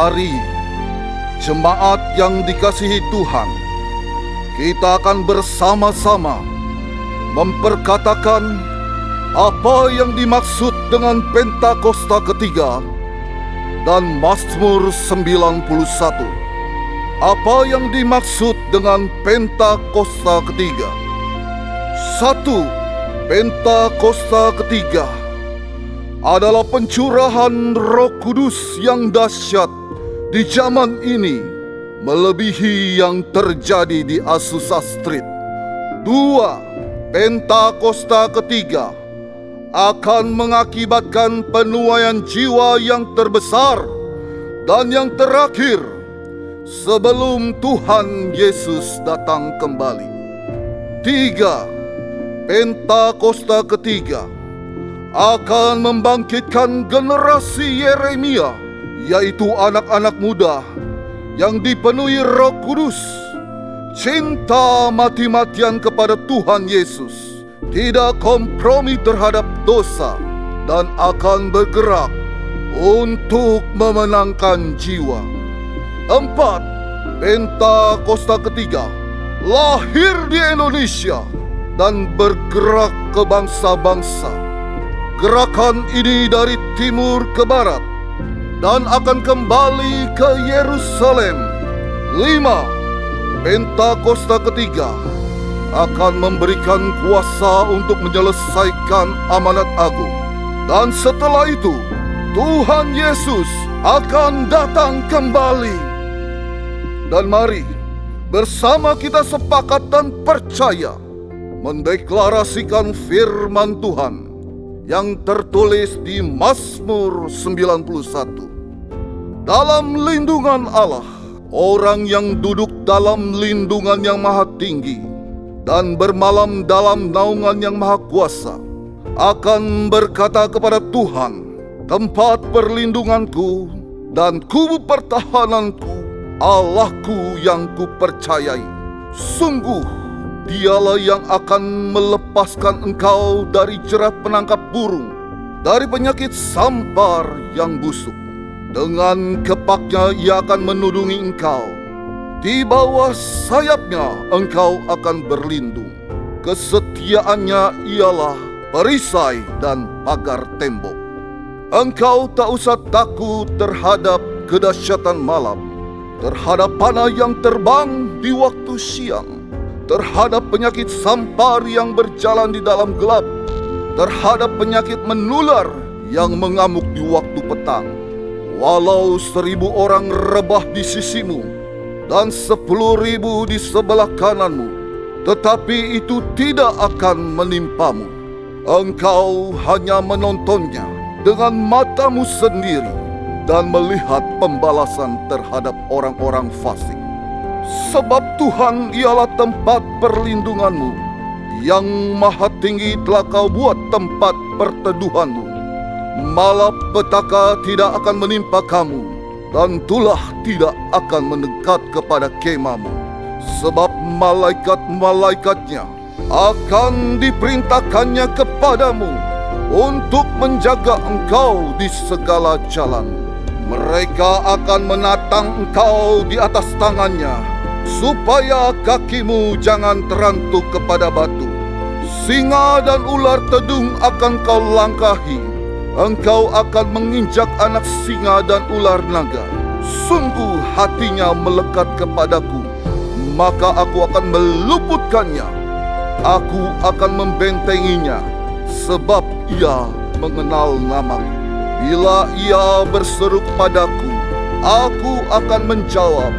Mari, jemaat yang dikasihi Tuhan, kita akan bersama-sama memperkatakan apa yang dimaksud dengan Pentakosta ketiga dan Mazmur 91. Apa yang dimaksud dengan Pentakosta ketiga? 1. Pentakosta ketiga adalah pencurahan Roh Kudus yang dahsyat di zaman ini, melebihi yang terjadi di Azusa Street. 2. Pentakosta ketiga akan mengakibatkan penuaian jiwa yang terbesar dan yang terakhir sebelum Tuhan Yesus datang kembali. 3. Pentakosta ketiga akan membangkitkan generasi Yeremia, yaitu anak-anak muda yang dipenuhi Roh Kudus, cinta mati-matian kepada Tuhan Yesus, tidak kompromi terhadap dosa, dan akan bergerak untuk memenangkan jiwa. 4. Pentakosta ketiga lahir di Indonesia dan bergerak ke bangsa-bangsa. Gerakan ini dari timur ke barat dan akan kembali ke Yerusalem. 5. Pentakosta ketiga akan memberikan kuasa untuk menyelesaikan amanat agung. Dan setelah itu, Tuhan Yesus akan datang kembali. Dan mari bersama kita sepakat dan percaya mendeklarasikan firman Tuhan yang tertulis di Mazmur 91. Dalam lindungan Allah, orang yang duduk dalam lindungan yang maha tinggi dan bermalam dalam naungan yang maha kuasa akan berkata kepada Tuhan, tempat perlindunganku dan kubu pertahananku, Allahku yang kupercayai. Sungguh Dialah yang akan melepaskan engkau dari jerat penangkap burung, dari penyakit sampar yang busuk. Dengan kepaknya ia akan menudungi engkau. Di bawah sayapnya engkau akan berlindung. Kesetiaannya ialah perisai dan pagar tembok. Engkau tak usah takut terhadap kedahsyatan malam, terhadap panah yang terbang di waktu siang, terhadap penyakit sampar yang berjalan di dalam gelap, terhadap penyakit menular yang mengamuk di waktu petang. Walau 1.000 orang rebah di sisimu dan 10.000 di sebelah kananmu, tetapi itu tidak akan menimpamu. Engkau hanya menontonnya dengan matamu sendiri dan melihat pembalasan terhadap orang-orang fasik. Sebab Tuhan ialah tempat perlindunganmu, yang maha tinggi telah kau buat tempat perteduhanmu. Malapetaka tidak akan menimpa kamu, dan tulah tidak akan mendekat kepada kemahmu. Sebab malaikat-malaikatnya akan diperintahkannya kepadamu untuk menjaga engkau di segala jalan. Mereka akan menatang engkau di atas tangannya, supaya kakimu jangan terantuk kepada batu. Singa dan ular tedung akan kau langkahi. Engkau akan menginjak anak singa dan ular naga. Sungguh hatinya melekat kepadaku, maka aku akan meluputkannya. Aku akan membentenginya, sebab ia mengenal namaku. Bila ia berseru padaku, aku akan menjawab.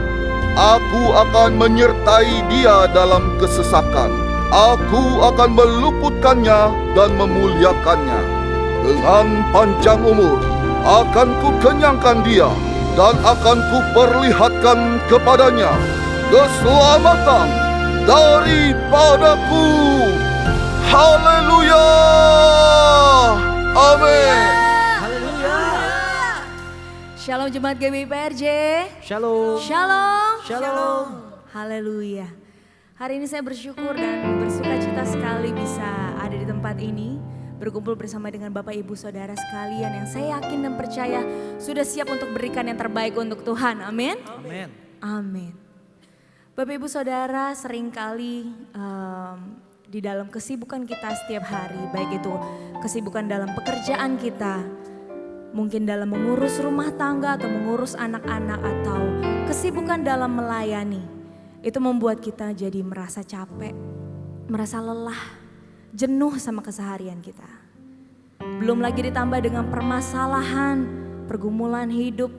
Aku akan menyertai dia dalam kesesakan. Aku akan meluputkannya dan memuliakannya. Dengan panjang umur akan kukenyangkan dia, dan akan kuperlihatkan kepadanya keselamatan daripadaku. Haleluya! Amin. Shalom Jemaat GBI PRJ. Shalom. Shalom. Shalom. Haleluya. Hari ini saya bersyukur dan bersuka cita sekali bisa ada di tempat ini berkumpul bersama dengan Bapak Ibu Saudara sekalian yang saya yakin dan percaya sudah siap untuk berikan yang terbaik untuk Tuhan. Amin. Amin. Amin. Bapak Ibu Saudara, seringkali di dalam kesibukan kita setiap hari, baik itu kesibukan dalam pekerjaan kita, mungkin dalam mengurus rumah tangga atau mengurus anak-anak atau kesibukan dalam melayani, itu membuat kita jadi merasa capek, merasa lelah, jenuh sama keseharian kita. Belum lagi ditambah dengan permasalahan, pergumulan hidup,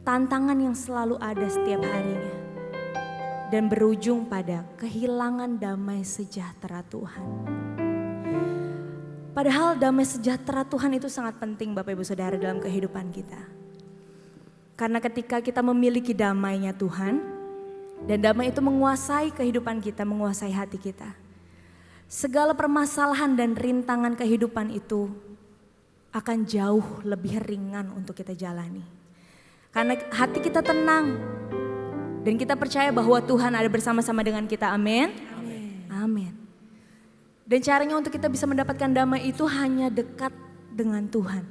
tantangan yang selalu ada setiap harinya. Dan berujung pada kehilangan damai sejahtera Tuhan. Padahal damai sejahtera Tuhan itu sangat penting Bapak Ibu Saudara dalam kehidupan kita. Karena ketika kita memiliki damainya Tuhan, dan damai itu menguasai kehidupan kita, menguasai hati kita. Segala permasalahan dan rintangan kehidupan itu akan jauh lebih ringan untuk kita jalani. Karena hati kita tenang. Dan kita percaya bahwa Tuhan ada bersama-sama dengan kita, amin? Amin. Dan caranya untuk kita bisa mendapatkan damai itu hanya dekat dengan Tuhan.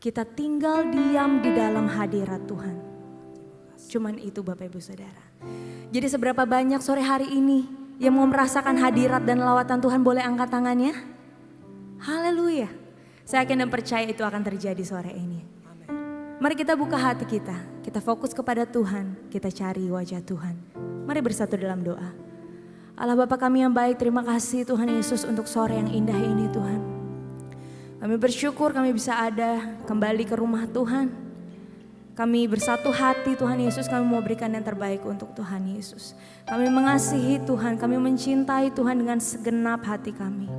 Kita tinggal diam di dalam hadirat Tuhan. Cuman itu Bapak Ibu Saudara. Jadi seberapa banyak sore hari ini yang mau merasakan hadirat dan lawatan Tuhan boleh angkat tangannya? Haleluya. Saya yakin dan percaya itu akan terjadi sore ini. Mari kita buka hati kita fokus kepada Tuhan, kita cari wajah Tuhan. Mari bersatu dalam doa. Allah Bapa kami yang baik, terima kasih Tuhan Yesus untuk sore yang indah ini Tuhan. Kami bersyukur kami bisa ada kembali ke rumah Tuhan. Kami bersatu hati Tuhan Yesus, kami mau berikan yang terbaik untuk Tuhan Yesus. Kami mengasihi Tuhan, kami mencintai Tuhan dengan segenap hati kami.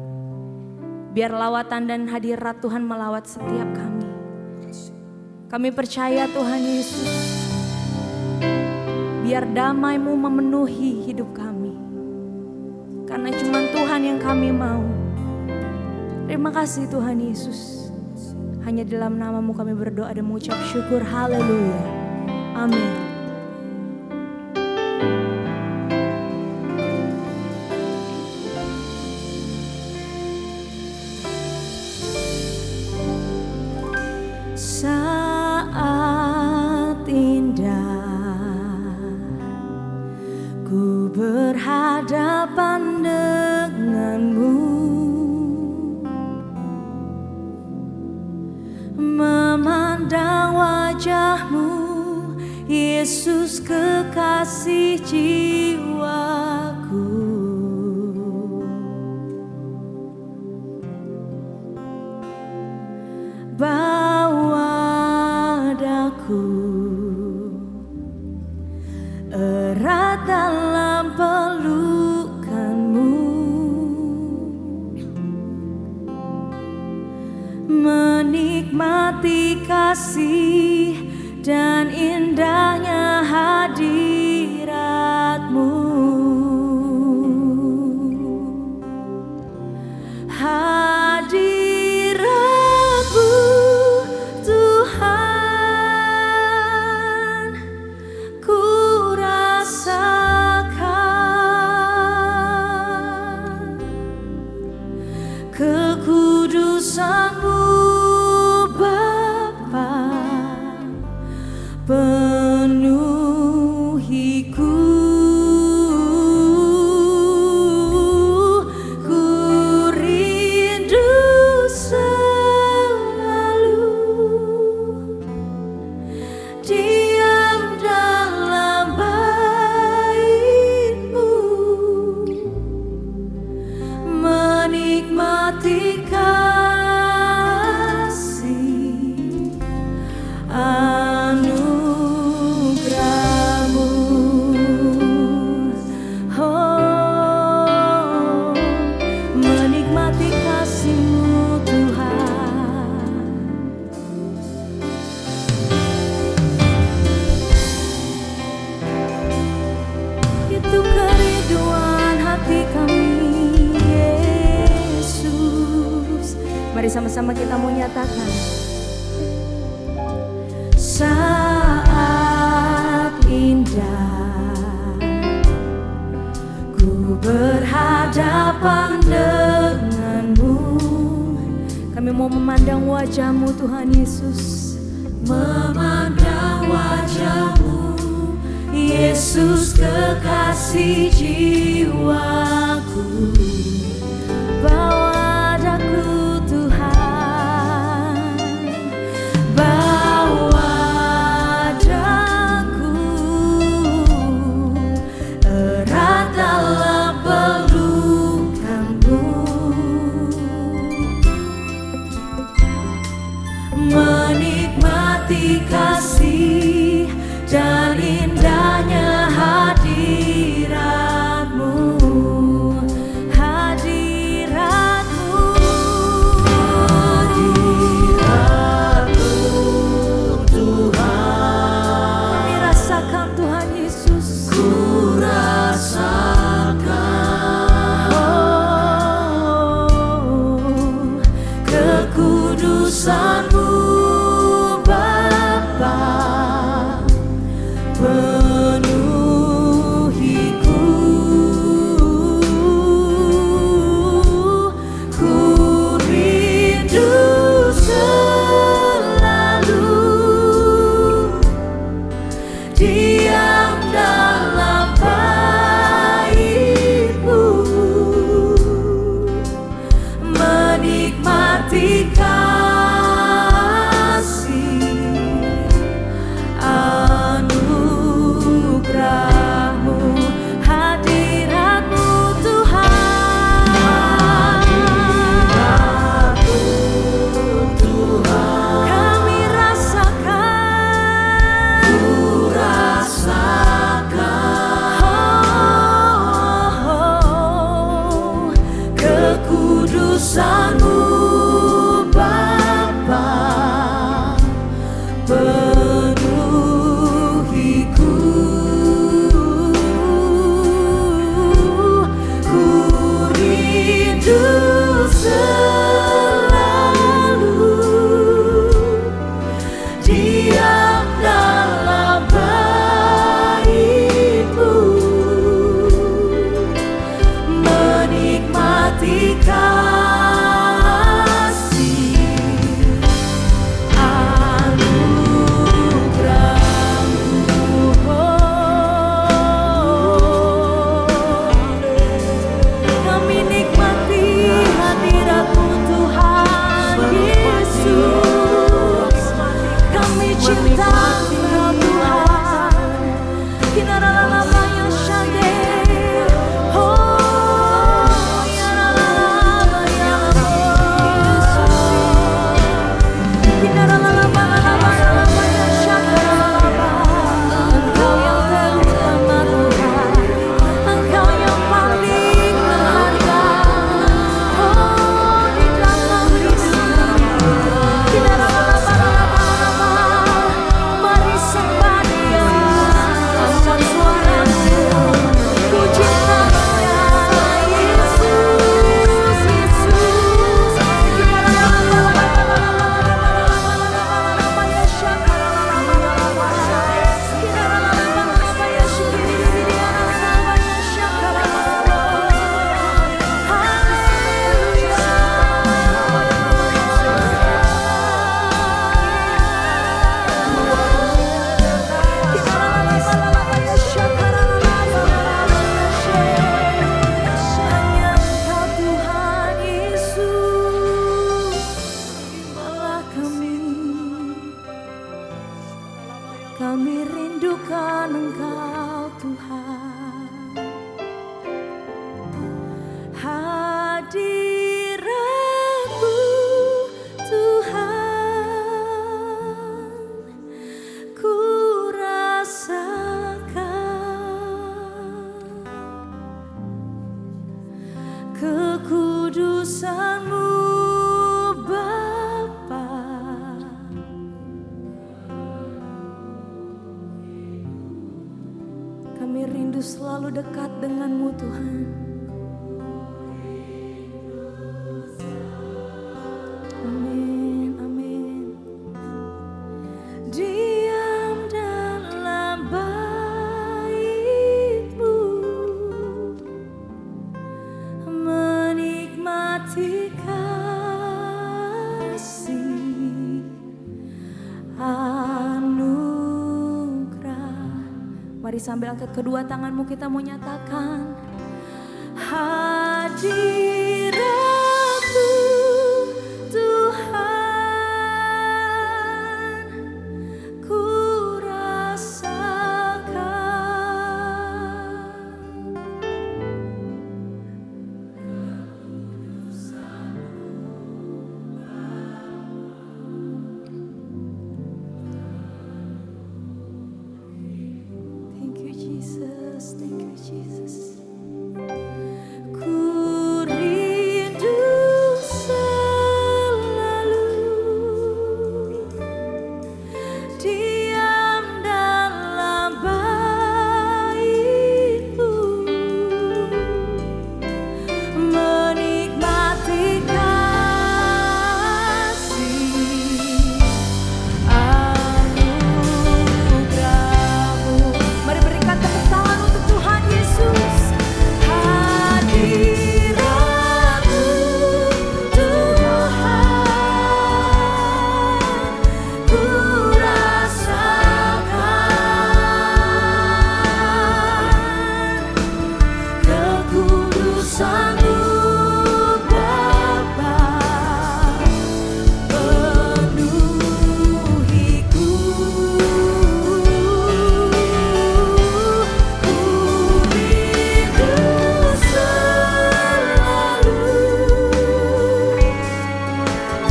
Biar lawatan dan hadirat Tuhan melawat setiap kami. Kami percaya Tuhan Yesus, biar damai-Mu memenuhi hidup kami. Karena cuma Tuhan yang kami mau. Terima kasih Tuhan Yesus. Hanya dalam nama-Mu kami berdoa dan mengucap syukur. Haleluya. Amin. Saat indah ku berhadapan denganmu, memandang wajahmu, Yesus kekasih jiwaku. Bawa daku erat dalam pelukanmu, menikmati kasih dan indahnya hadirat-Mu. Kekudusan-Mu Bapa penuhiku, ku rindu selalu diam dalam bait-Mu, menikmati kasih anugerah-Mu. Oh, menikmati kasih-Mu Tuhan. Itu kerinduan hati kami Yesus. Mari sama-sama kita mau nyatakan. Saat indah ku berhadapan denganmu, mau memandang wajah-Mu Tuhan Yesus. Memandang wajah-Mu Yesus, kekasih jiwaku. Bawa daku Tuhan, Bawa daku erat dalam pelukan-Mu. Menikmati kasih dan indahnya hadirat-Mu. Kekudusan-Mu Bapa penuhiku. Ku rindu selalu diam dalam bait-Mu, menikmati kasih anugerah-Mu, hadirat-Mu Tuhan. Hadirat-Mu Tuhan, kami rasakan, ku rasakan kekudusan-Mu Bapa penuhiku. Ku rindu selalu diam dalam bait-Mu, menikmati kasih anugerah-Mu. Kami nikmati hadirat-Mu Tuhan Yesus. Kami cinta Engkau Tuhan. Kinaralala Shande. Oh, ya la ya Kinaralala ya Shande. Engkau yang terutama Tuhan, Engkau yang paling berharga. Oh, di dalam hidup mari sembah Dia, angkat suaramu, ku cinta Dia, Yesus, Yesus. Hanya Engkau Tuhan Yesus, terimalah kami rindukan Engkau Tuhan. Hadirat-Mu Tuhan, ku rasakan kekudusan-Mu Bapa Kami rindu selalu dekat dengan-Mu Tuhan. Amin, amin. Diam dalam bait-Mu, menikmati kasih sambil angkat kedua tanganmu kita mau nyatakan hadirat-Mu Tuhan, ku rasakan Thank you Jesus, thank you Jesus. Ku rindu selalu diam dalam bait-Mu, menikmati kasih anugerah-Mu. Mari berikan tepuk tangan untuk Tuhan Yesus. Hadirat-Mu Tuhan, ku rasakan kekudusan-Mu Bapa penuhiku. Ku rindu selalu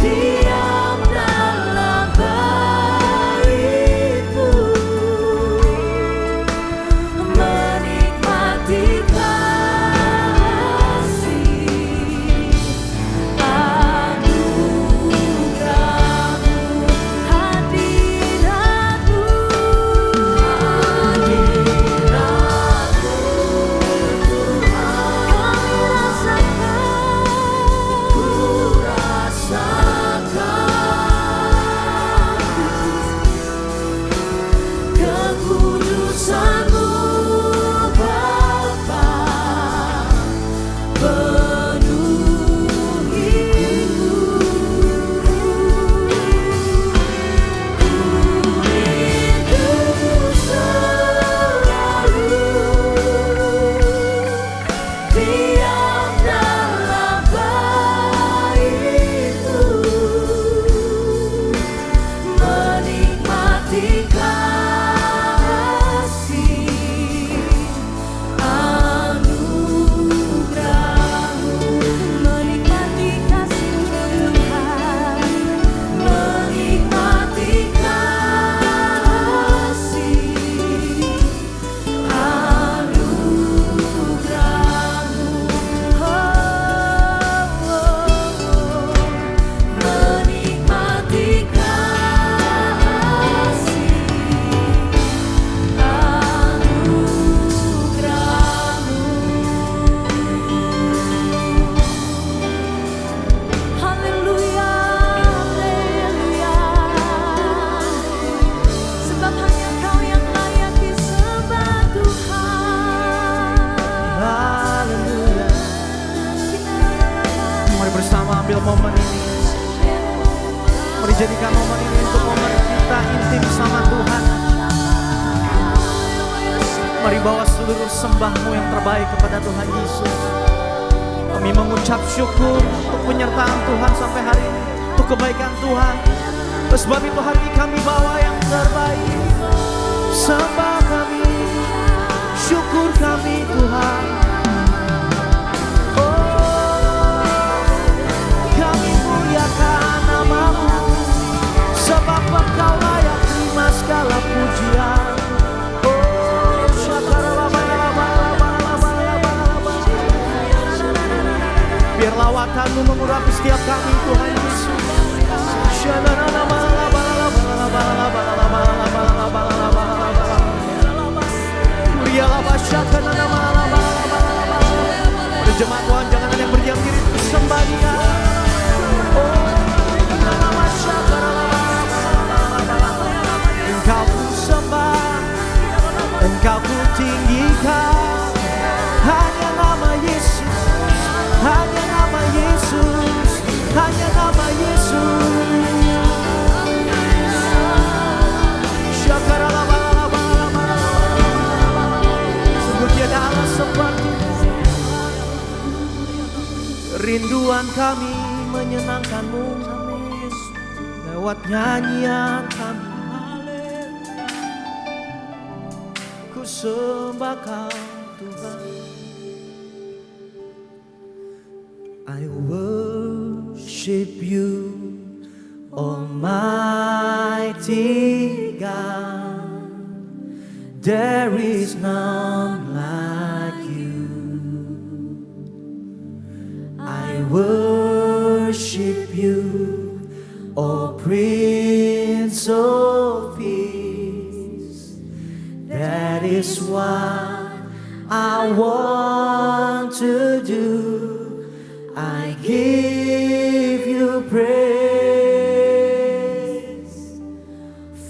diam dalam bait-Mu, menikmati kasih anugerah-Mu. Hadirat-Mu, kami rasakan kekudusan-Mu Bapa penuhiku. Ku rindu selalu diam dalam bait-Mu, menikmati kasih anugerah-Mu, menikmati kasih-Mu Tuhan, menikmati kasih anugerah-Mu. Menikmati kasih anugerah-Mu. Haleluya, haleluya. Sebab hanya Kau yang layak disembah Tuhan. Haleluya. Mari bersama ambil momen ini. Mari jadikan momen ini untuk momen kita intim sama Tuhan. Mari bawa seluruh sembah-Mu yang terbaik kepada Tuhan Yesus. Kami mengucap syukur untuk penyertaan Tuhan sampai hari ini, untuk kebaikan Tuhan. Sebab itu hari ini kami bawa yang terbaik. Sembah kami, syukur kami Tuhan. Kami muliakan nama-Mu, sebab Engkau layak terima segala pujian. Biar lawatan-Mu mengurapi setiap kami Tuhan Yesus. Jemaat Tuhan, jangan ada yang berdiam diri, sembah Dia. Engkau ku sembah, Engkau ku tinggikan, hanya nama Yesus, hanya nama Yesus, hanya nama Yesus. Kerinduan kami menyenangkan-Mu, lewat nyanyian kami, haleluya. Ku sembah Kau Tuhan. I worship You, Almighty God. There is none like You. I worship You, O Prince of Peace. That is what I want to do. I give You praise,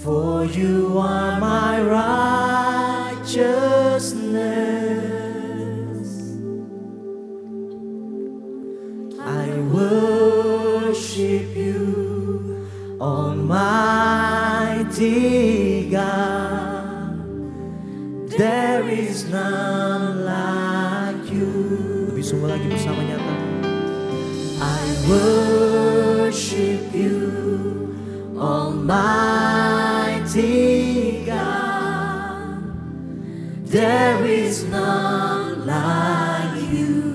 for You are my righteousness. I worship You, Almighty God. There is none like You. Lebih sungguh lagi bersama nyata. I worship You, Almighty God. There is none like You.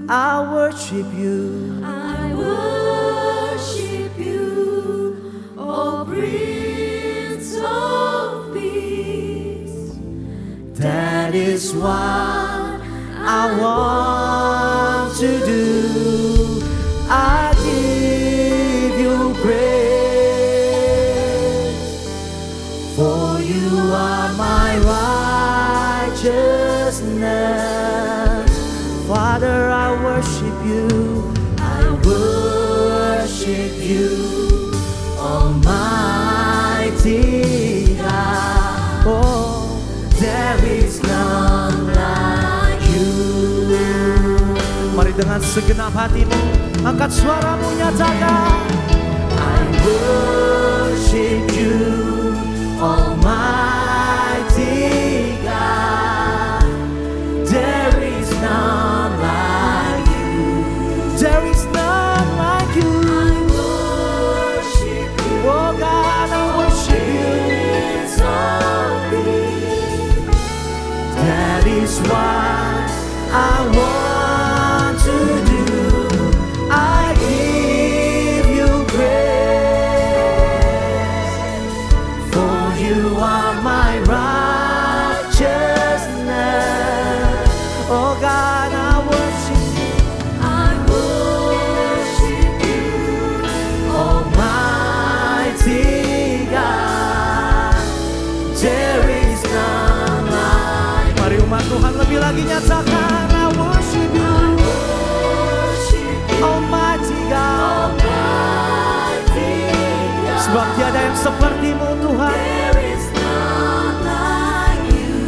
I worship You. I worship You, O Prince of Peace. That is what I want to do. I give You praise, for You are my righteousness. Father, I worship You. I worship You, Almighty God. Oh, there is none like You. Mari dengan segenap hatimu, angkat suaramu, nyatakan. I worship You, Almighty God. There is none like You. There is none like You. I worship You, Oh God, I worship You. Prince of Peace. That is what I want to do. I give You praise, for You are my righteousness. Oh God, I worship You, I worship You, Almighty God. There is none like. Mari umat Tuhan lebih lagi nyatakan, I worship You, worship You, Almighty God. Almighty God. Sebab tiada yang seperti-Mu Tuhan. There is none like You.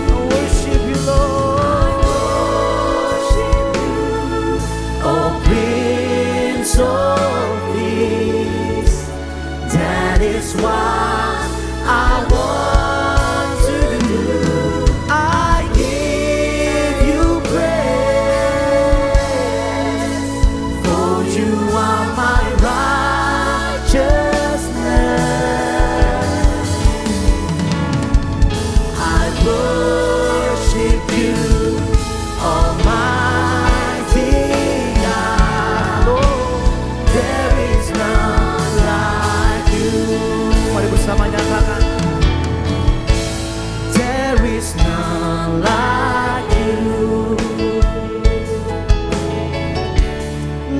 I worship You, Lord. Worship You, Oh Prince of Peace. That is what I want to do. I give You praise, for You are my righteousness. I worship You, Almighty God. Oh, there is none like You. Mari bersama nyatakan. There is none like You.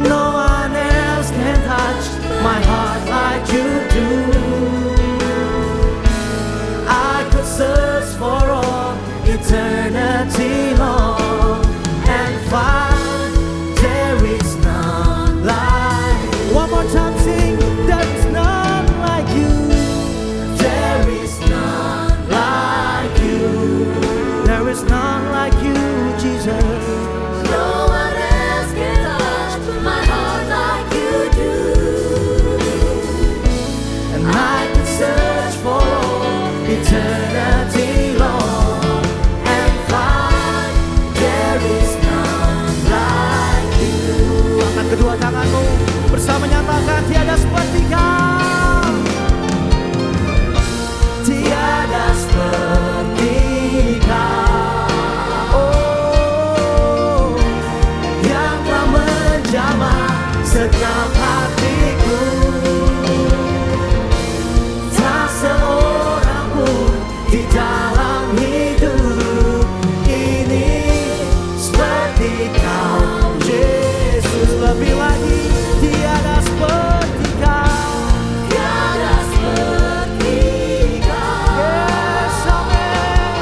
No one else can touch my heart like You do. I could search for all eternity long and find there is none like You. One more time, sing. There is none like You. There is none like You. There is none like You, Jesus. no one else can touch my heart like You do. And I could search for all eternity long and find there is none like nyatakan tiada seperti Kau. Tiada seperti Kau, oh, yang telah menjamah segenap hatiku. Tak seorang pun di dalam hidup ini seperti Kau, Yesus. Lebih lagi, tiada seperti Kau. Tiada seperti Kau, Yes, amen.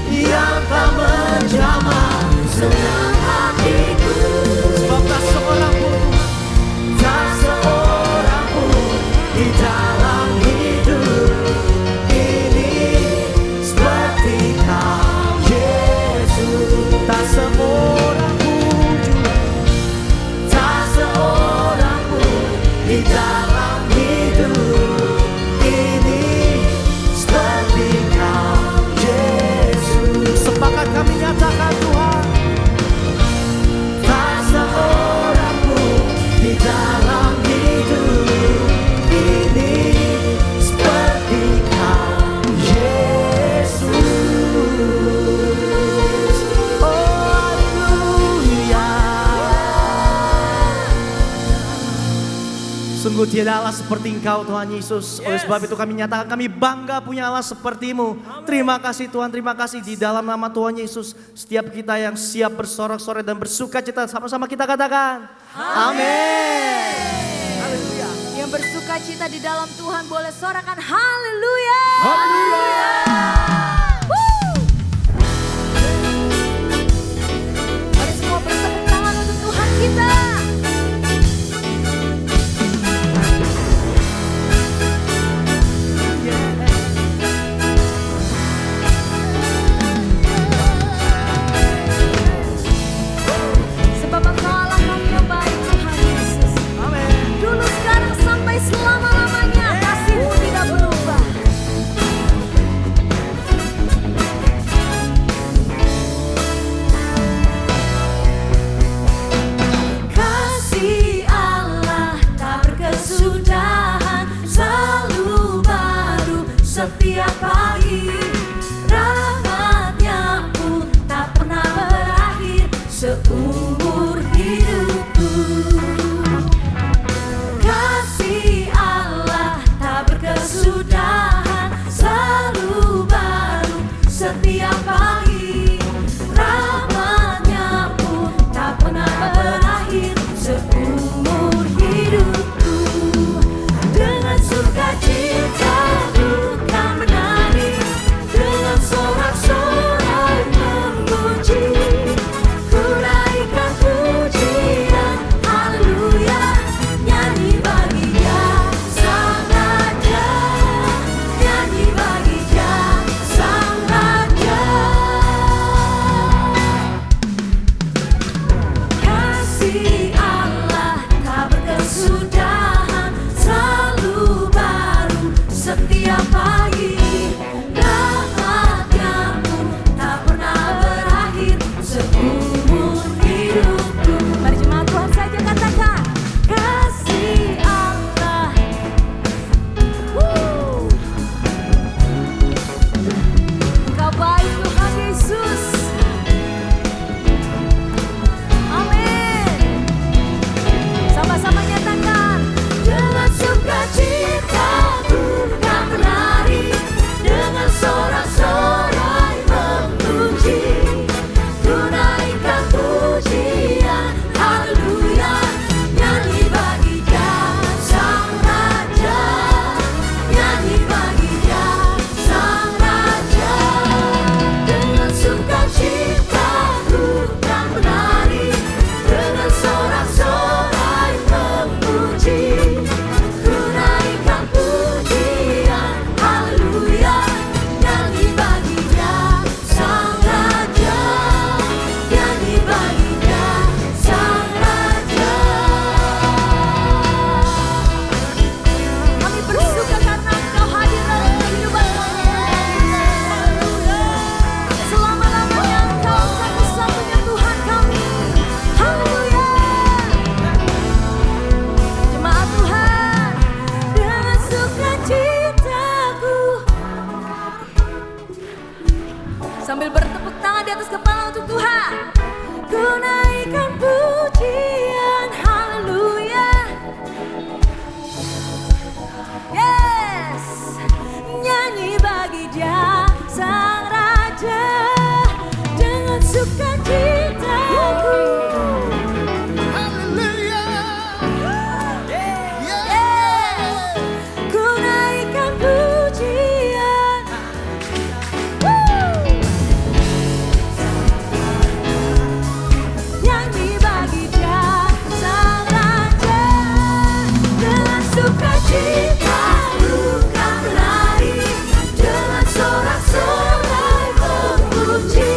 Yang telah menjamah senang hatiku. sebab tak seorang pun, tak seorang pun di dalam hidup ini seperti Kau, Yesus. Tak seorang pun juga, tak seorang pun di dalam hidup ini seperti Kau, Yesus. Sepakat kami nyatakan Tuhan, tak seorang pun di dalam hidup ini seperti Kau, Yesus. Oh, haleluya. Sungguh tiada Allah seperti Engkau, Tuhan Yesus. Oleh sebab itu kami nyatakan kami bangga punya Allah seperti-Mu. Terima kasih Tuhan, terima kasih di dalam nama Tuhan Yesus. Setiap kita yang siap bersorak-sorai dan bersuka cita, sama-sama kita katakan amin. Haleluya. Yang bersuka cita di dalam Tuhan boleh sorakan haleluya. Haleluya. Woo! Mari semua bertepuk tangan untuk Tuhan kita. Sebab Engkau Allah kami yang baik, Tuhan Yesus. Amin. Dulu, sekarang, sampai selama-lamanya kasih-Mu tidak berubah. Kasih Allah tak berkesudahan, selalu baru setiap pagi. Rahmat-Nya pun tak pernah berakhir seumur hidupku. Kasih Allah tak berkesudahan, selalu baru setiap pagi. Rahmat-Nya pun tak pernah berakhir seumur hidupku. Dengan sukacita bukan menari, dengan sorak-sorai memuji, ku naikkan ku naikkan pujian, haleluya. Yes, nyanyi bagi Dia Sang Raja dengan sukacitaku. Ku naikkan pujian. Nyanyi bagi Dia Sang Raja dengan sukacita, bukan berlari dengan sorak-sorai memuji.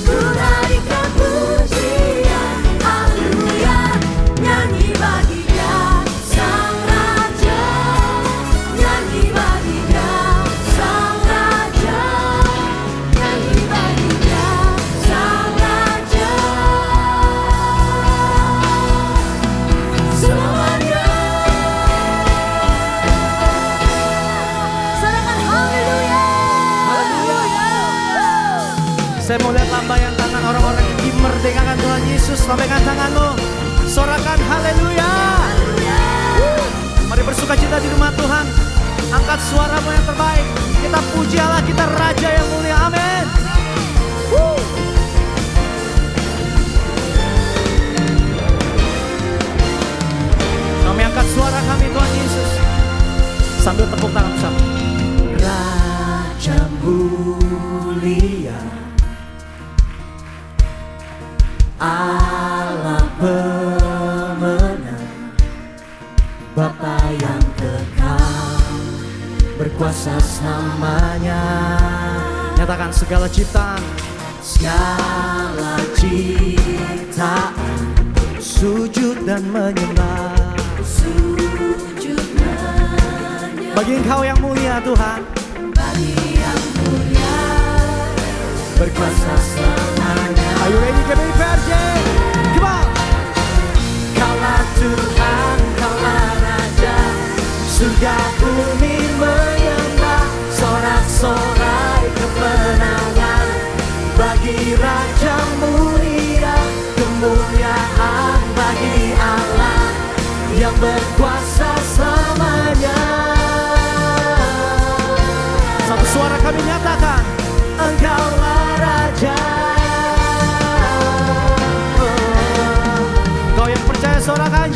Ku naikkan pujian, haleluya. Nyanyi bagi Dia Sang Raja, nyanyi bagi Dia Sang Raja, nyanyi bagi Dia Sang Raja. Semuanya sorakan haleluya. Saya mau lihat lambaian tangan orang-orang yang dimerdekakan Tuhan Yesus. Lambaikan tanganmu, sorakan haleluya. Mari bersukacita di rumah Tuhan. Angkat suaramu yang terbaik. Kita puji Allah, kita Raja yang mulia. Amin. Kami angkat suara kami Tuhan Yesus sambil tepuk tangan bersama. Raja mulia, Allah pemenang, Bapa yang kekal, berkuasa selamanya. Nyatakan segala ciptaan, segala ciptaan sujud dan menyembah. Sujud menyembah Bagi Engkau yang mulia Tuhan, bagi yang mulia, berkuasa selamanya. Are you ready to be perfect? Come on. Kaulah Tuhan, Kaulah Raja, surga bumi menyembah, sorak-sorai kemenangan bagi Raja mulia, kemuliaan bagi Allah yang berkuasa selamanya. Satu suara kami nyatakan, Engkaulah Raja. Kau yang percaya sorakan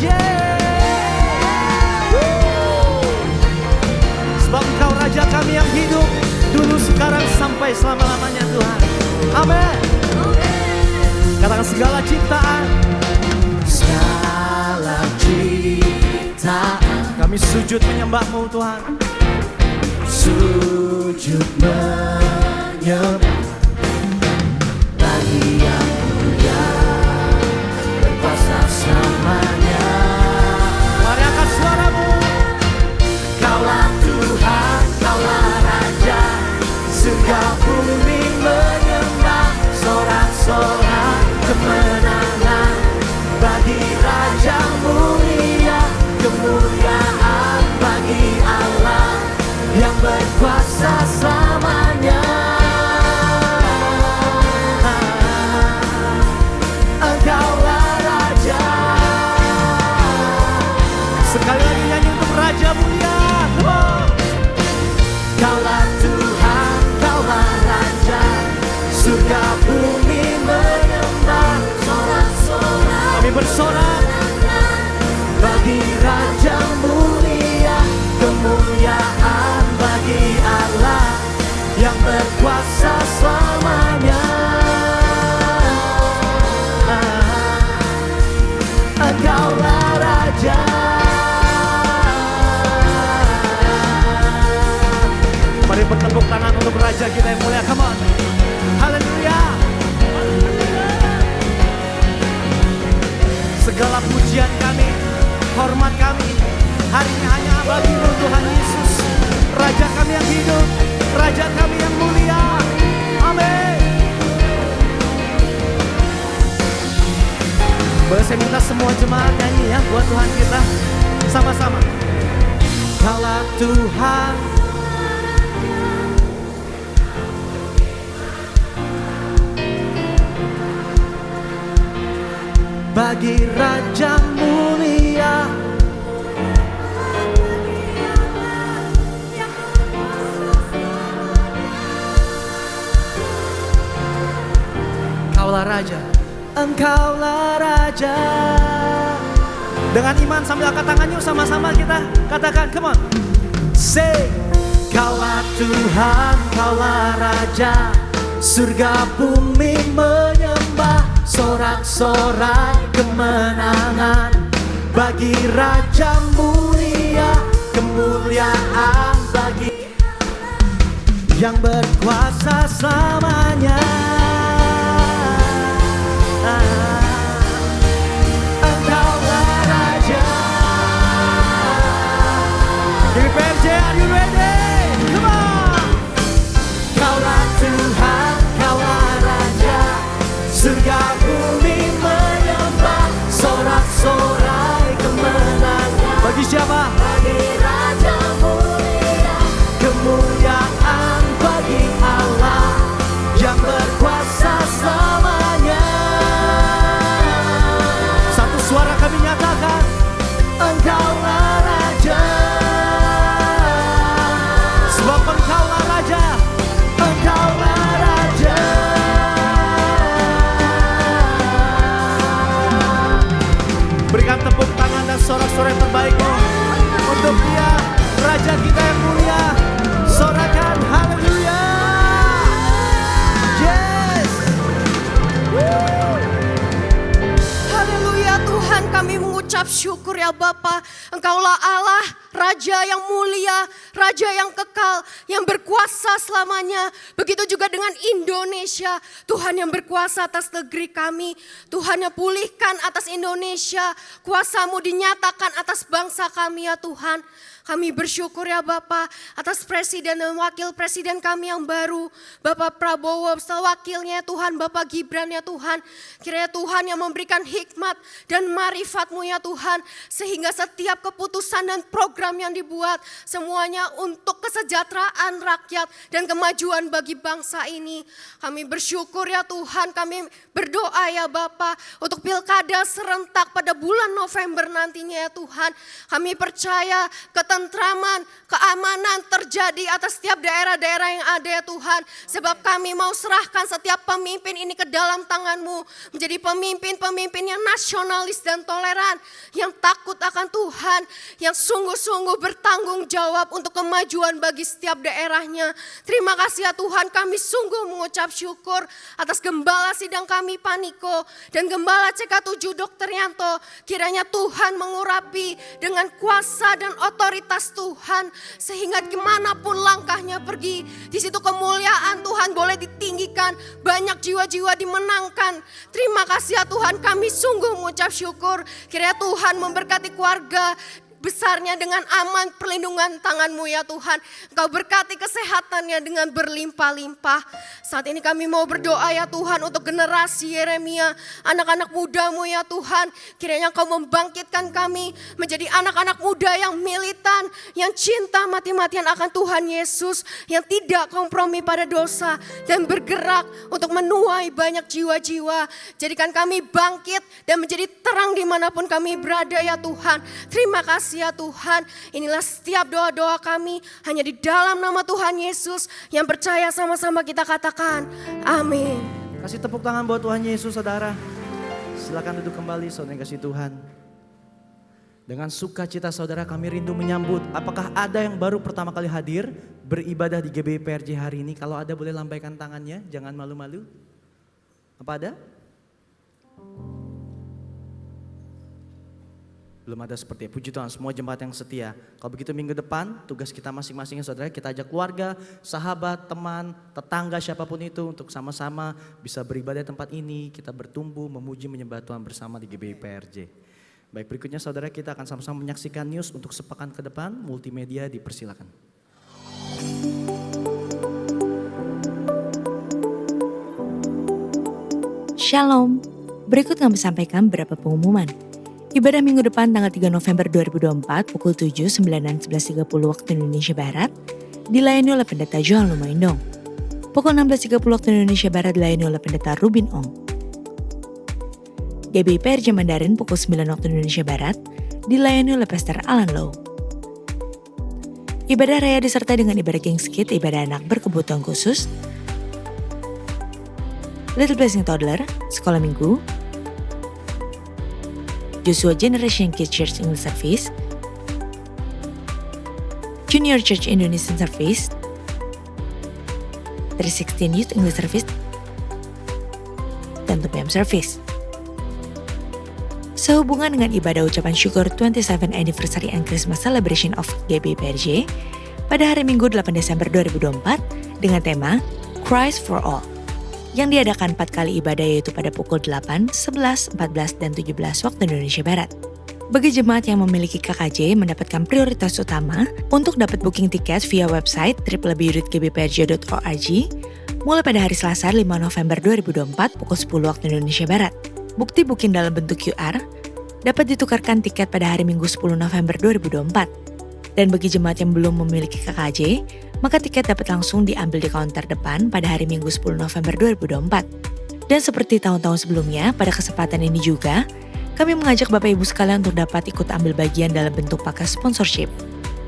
sebab Engkau Raja kami yang hidup dulu, sekarang, sampai selama-lamanya Tuhan. Amin. Katakan segala ciptaan, segala ciptaan kami sujud menyembah-Mu Tuhan. Sujud menyembah bagi yang mulia, berkuasa selamanya. Mari angkat suaramu. Kaulah Tuhan, Kaulah Raja, surga bumi menyembah, sorak-sorai kemenangan bagi Raja mulia, kemuliaan bagi Allah yang berkuasa selamanya. Engkaulah Raja. Sekali lagi nyanyi untuk Raja mulia. Kaulah Tuhan, Kaulah Raja, surga bumi menyembah, sorak-sorai kami bersorak bagi Raja mulia, kemuliaan bagi Allah yang berkuasa selamanya. Engkaulah Raja. Mari bertepuk tangan untuk Raja kita yang mulia. Come on. Haleluya. Segala pujian kami, hormat kami hari ini hanya bagi-Mu Tuhan Yesus, Raja kami yang hidup, Raja kami yang mulia. Amin. Boleh saya minta semua jemaat nyanyi ya buat Tuhan kita sama-sama. Kaulah Tuhan, bagi Raja mulia. Engkaulah Raja, Engkaulah Raja. Dengan iman sambil angkat tangan yuk sama-sama kita katakan, come on. Say, Kaulah Tuhan, Kaulah Raja. Surga bumi menyembah, sorak-sorai kemenangan bagi Raja mulia. Kemuliaan bagi yang berkuasa selamanya. Engkaulah Raja. GBPRJ, are you ready? Come on. Kaulah Tuhan, Kaulah Raja. Surga bumi menyembah, sorak-sorai kemenangan bagi siapa? Bagi Raja mulia. Kemuliaan bagi Allah yang berkuasa selamanya. Satu suara kami nyatakan, Engkaulah Raja. Sebab Engkaulah Raja, Engkaulah Raja. Berikan tepuk tangan dan sorak-sorai terbaikmu untuk Dia, Raja kita yang mulia. Sorakan haleluya. Yes. Haleluya Tuhan, kami mengucap syukur ya Bapa. Engkaulah Allah, Raja yang mulia, Raja yang kekal, yang berkuasa selamanya. Begitu juga dengan Indonesia, Tuhan yang berkuasa atas negeri kami. Tuhan yang pulihkan atas Indonesia, kuasa-Mu dinyatakan atas bangsa kami ya Tuhan. Kami bersyukur ya Bapa atas presiden dan wakil presiden kami yang baru. Bapak Prabowo beserta wakilnya Tuhan, Bapak Gibran ya Tuhan. Kiranya Tuhan yang memberikan hikmat dan marifat-Mu ya Tuhan. Sehingga setiap keputusan dan program yang dibuat semuanya untuk kesejahteraan rakyat dan kemajuan bagi bangsa ini. Kami bersyukur ya Tuhan, kami berdoa ya Bapa untuk pilkada serentak pada bulan November nantinya ya Tuhan. Kami percaya ketentraman, keamanan terjadi atas setiap daerah-daerah yang ada ya Tuhan. Sebab kami mau serahkan setiap pemimpin ini ke dalam tangan-Mu. Menjadi pemimpin-pemimpin yang nasionalis dan toleran. Yang takut akan Tuhan. Yang sungguh-sungguh bertanggung jawab untuk kemajuan bagi setiap daerahnya. Terima kasih ya Tuhan, kami sungguh mengucap syukur atas Gembala Sidang kami Paniko. Dan Gembala CK7 Dr. Yanto. Kiranya Tuhan mengurapi dengan kuasa dan otoritas Tuhan, sehingga dimanapun langkahnya pergi, di situ kemuliaan Tuhan boleh ditinggikan, banyak jiwa-jiwa dimenangkan. Terima kasih ya Tuhan, kami sungguh mengucap syukur. Kiranya Tuhan memberkati keluarga besarnya dengan aman perlindungan tangan-Mu ya Tuhan. Engkau berkati kesehatannya dengan berlimpah-limpah. Saat ini kami mau berdoa ya Tuhan untuk generasi Yeremia, anak-anak muda-Mu ya Tuhan. Kiranya Engkau membangkitkan kami menjadi anak-anak muda yang militan, yang cinta mati-matian akan Tuhan Yesus, yang tidak kompromi pada dosa dan bergerak untuk menuai banyak jiwa-jiwa. Jadikan kami bangkit dan menjadi terang dimanapun kami berada ya Tuhan. Terima kasih ya Tuhan, inilah setiap doa-doa kami hanya di dalam nama Tuhan Yesus yang percaya, sama-sama kita katakan amin. Kasih tepuk tangan buat Tuhan Yesus saudara. Silakan duduk kembali saudara yang kasih Tuhan. Dengan sukacita saudara kami rindu menyambut. Apakah ada yang baru pertama kali hadir beribadah di GBI PRJ hari ini? Kalau ada boleh lambaikan tangannya, jangan malu-malu. Apa ada? Belum ada seperti itu. Puji Tuhan, semua jemaat yang setia. Kalau begitu minggu depan tugas kita masing-masing saudara, kita ajak keluarga, sahabat, teman, tetangga siapapun itu untuk sama-sama bisa beribadah di tempat ini. Kita bertumbuh, memuji, menyembah Tuhan bersama di GBI PRJ. Baik, berikutnya saudara kita akan sama-sama menyaksikan news untuk sepekan ke depan. Multimedia dipersilakan. Shalom, berikut kami sampaikan beberapa pengumuman. Ibadah minggu depan tanggal 3 November 2024 pukul 7, 9, dan 11.30 waktu Indonesia Barat dilayani oleh Pendeta Johan Lumaindong. Pukul 16.30 waktu Indonesia Barat dilayani oleh Pendeta Rubin Ong. GBI PRJ Mandarin pukul 9 waktu Indonesia Barat, dilayani oleh Pastor Alan Low. Ibadah raya disertai dengan ibadah Kingskid, ibadah anak berkebutuhan khusus, Little Blessing Toddler, sekolah minggu, Joshua Generation Kids Church English Service, Junior Church Indonesian Service, 316 Youth English Service, dan 2 PM Service. Sehubungan dengan ibadah ucapan syukur 27 Anniversary and Christmas Celebration of GBI PRJ pada hari Minggu 8 Desember 2024 dengan tema Christ for All, yang diadakan 4 kali ibadah yaitu pada pukul 8, 11, 14, dan 17 waktu Indonesia Barat. Bagi jemaat yang memiliki KKJ mendapatkan prioritas utama untuk dapat booking tiket via website www.gbprj.org mulai pada hari Selasa 5 November 2024 pukul 10 waktu Indonesia Barat. Bukti booking dalam bentuk QR dapat ditukarkan tiket pada hari Minggu 10 November 2024. Dan bagi jemaat yang belum memiliki KKJ, maka tiket dapat langsung diambil di counter depan pada hari Minggu 10 November 2024. Dan seperti tahun-tahun sebelumnya, pada kesempatan ini juga, kami mengajak Bapak Ibu sekalian untuk dapat ikut ambil bagian dalam bentuk paket sponsorship.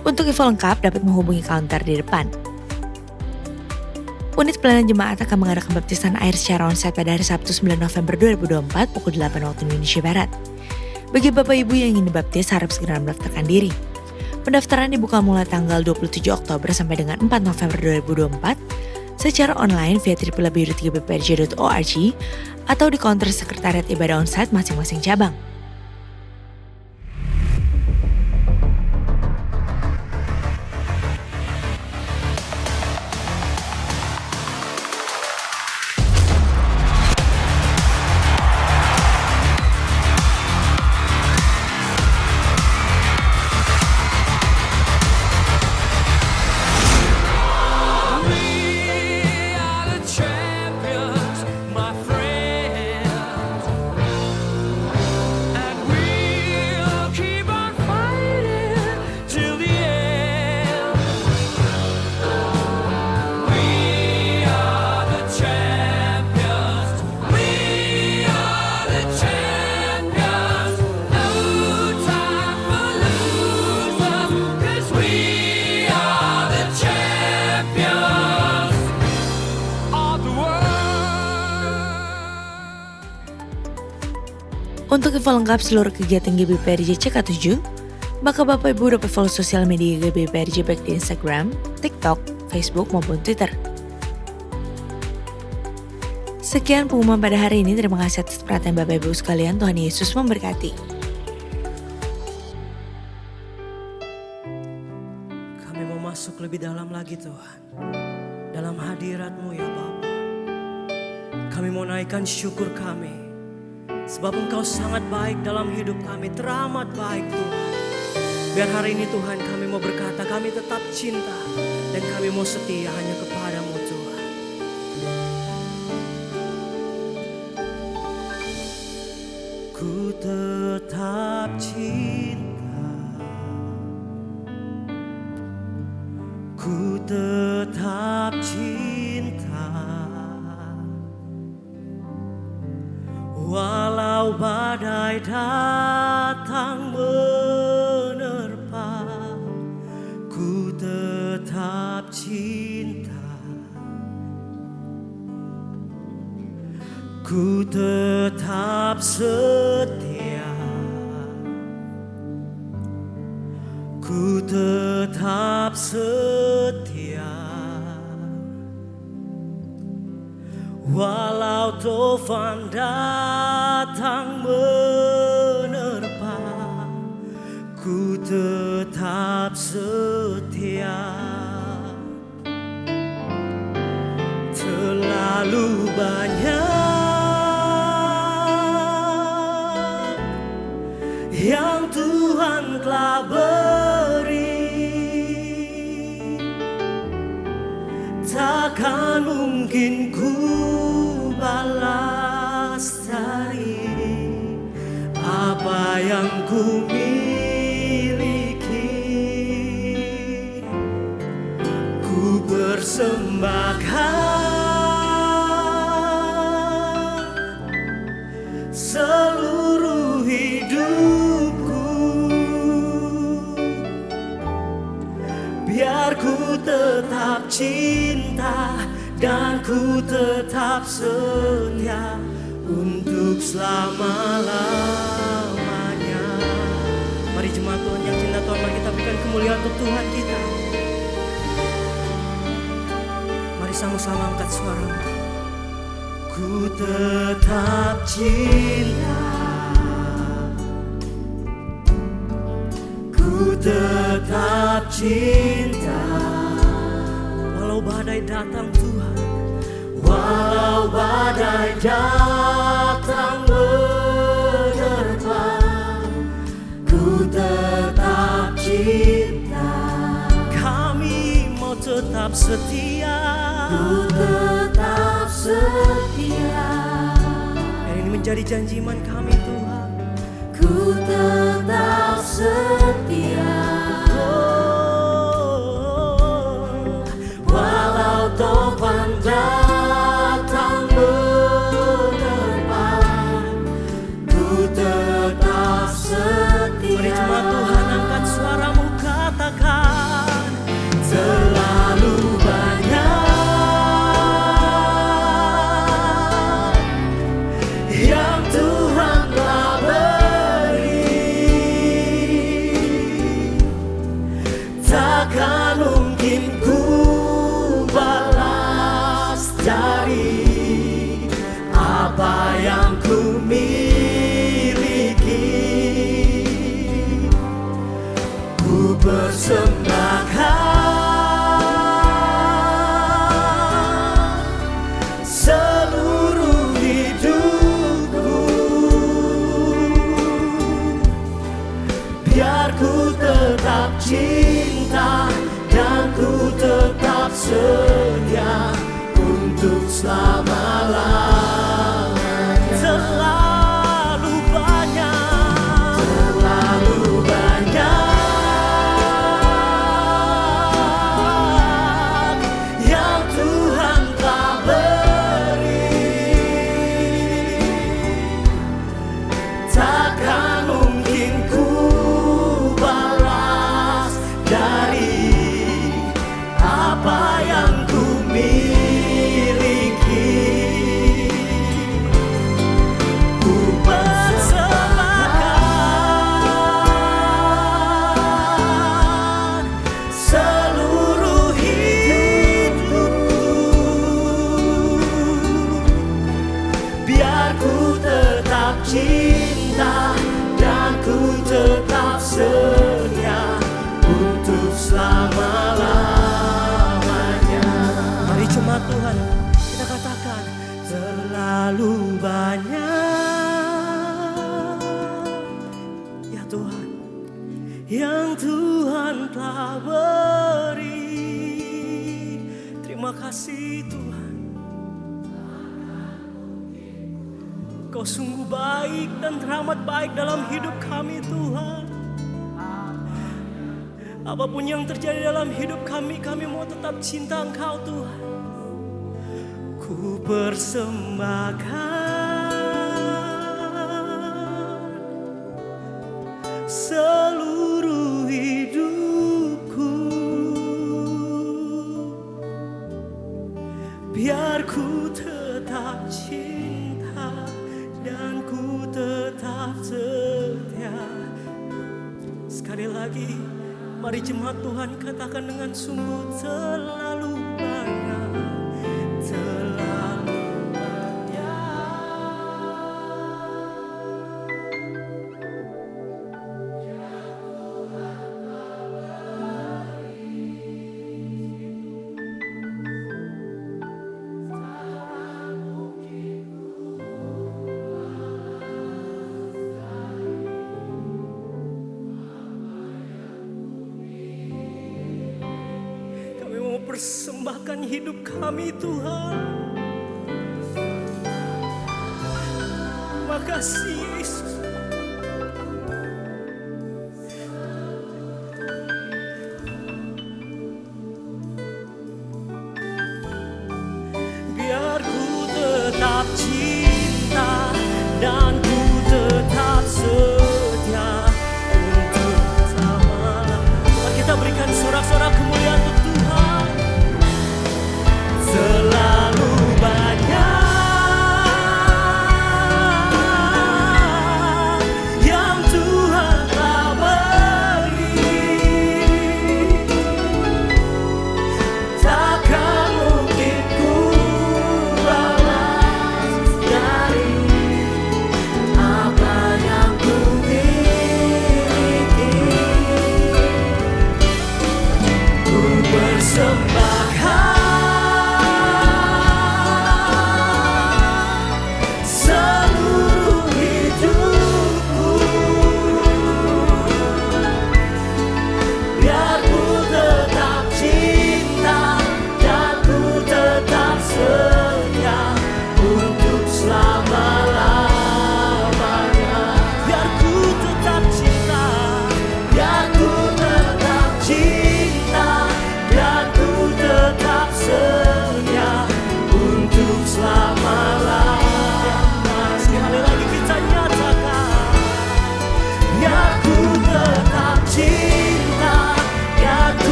Untuk info lengkap dapat menghubungi counter di depan. Unit pelayanan jemaat akan mengadakan baptisan air secara onsite pada hari Sabtu 9 November 2024 pukul 8 waktu Indonesia Barat. Bagi Bapak Ibu yang ingin dibaptis harap segera mendaftarkan diri. Pendaftaran dibuka mulai tanggal 27 Oktober sampai dengan 4 November 2024 secara online via www.gbprj.org atau di counter sekretariat ibadah onsite masing-masing cabang. Untuk info lengkap seluruh kegiatan GBI PRJ CK7, maka Bapak Ibu dapat follow sosial media GBI PRJ baik di Instagram, TikTok, Facebook maupun Twitter. Sekian pengumuman pada hari ini. Terima kasih atas perhatian Bapak Ibu sekalian. Tuhan Yesus memberkati. Kami mau masuk lebih dalam lagi Tuhan, dalam hadirat-Mu ya Bapa. Kami mau naikkan syukur kami, sebab Engkau sangat baik dalam hidup kami, teramat baik Tuhan. Biar hari ini Tuhan kami mau berkata, kami tetap cinta dan kami mau setia hanya kepada-Mu Tuhan. Ku tetap cinta, ku tetap cinta, walau badai datang menerpa, ku tetap cinta, ku tetap setia, ku tetap setia. Walau tofan datang menerpa, ku tetap setia. Terlalu banyak yang Tuhan telah beri, takkan mungkin ku balas dari apa yang ku miliki. Ku persembahkan seluruh dan ku tetap setia untuk selama-lamanya. Mari jemaat Tuhan yang cinta Tuhan, mari kita berikan kemuliaan untuk Tuhan kita. Mari sama-sama angkat suara. Ku tetap cinta, ku tetap cinta, walau badai datang Tuhan, walau badai datang menerpa, ku tetap cinta. Kami mau tetap setia, ku tetap setia. Dan ini menjadi janji iman kami Tuhan, ku tetap setia. Walau topan datang menerpa, ku tetap setia. Mari jemaat Tuhan angkat suaramu, katakan terlalu banyak yang Tuhan telah beri, takkan mungkin ku balas dari apa yang ku miliki. Ku persembahkan seluruh hidupku, biar ku tetap cinta dan ku tetap setia untuk selama-lamanya. Terlalu banyak, terlalu banyak yang Tuhan telah beri, takkan mungkin ku balas dari apa yang ku miliki. Ku persembahkan seluruh hidupku, biar ku tetap cinta dan ku tetap setia untuk selama-lamanya. Mari jemaat Tuhan kita katakan terlalu banyak ya Tuhan yang Tuhan telah beri. Terima kasih Tuhan, Kau sungguh baik dan teramat baik dalam hidup kami Tuhan. Apapun yang terjadi dalam hidup kami, kami mau tetap cinta Engkau Tuhan. Ku persembahkan seluruh hidupku, biar ku tetap cinta dan ku tetap setia. Sekali lagi, mari jemaat Tuhan katakan dengan sungguh terlalu banyak, terlalu banyak. Kami mau persembahkan hidup kami Tuhan. Makasih Yesus. Biar ku tetap cinta dan ku tetap setia untuk selama-lamanya. Mari kita berikan sorak-sorak kemuliaan untuk Tuhan. Selalu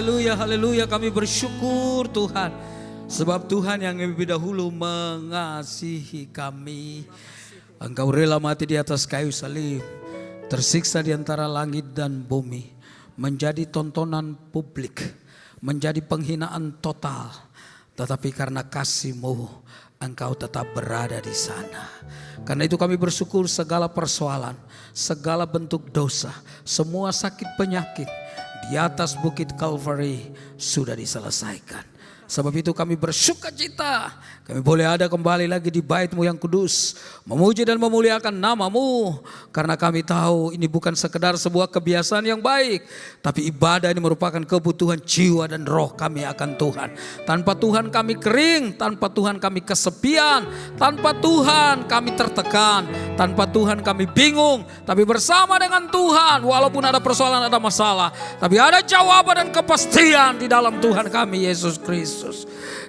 haleluya, haleluya. Kami bersyukur Tuhan. Sebab Tuhan yang lebih dahulu mengasihi kami. Engkau rela mati di atas kayu salib, tersiksa di antara langit dan bumi, menjadi tontonan publik, menjadi penghinaan total. Tetapi karena kasih-Mu, Engkau tetap berada di sana. Karena itu kami bersyukur segala persoalan, segala bentuk dosa, semua sakit penyakit di atas bukit Calvary sudah diselesaikan. Sebab itu kami bersukacita, kami boleh ada kembali lagi di bait-Mu yang kudus, memuji dan memuliakan nama-Mu. Karena kami tahu ini bukan sekedar sebuah kebiasaan yang baik, tapi ibadah ini merupakan kebutuhan jiwa dan roh kami akan Tuhan. Tanpa Tuhan kami kering, tanpa Tuhan kami kesepian, tanpa Tuhan kami tertekan, tanpa Tuhan kami bingung. Tapi bersama dengan Tuhan, walaupun ada persoalan, ada masalah, tapi ada jawaban dan kepastian di dalam Tuhan kami, Yesus Kristus.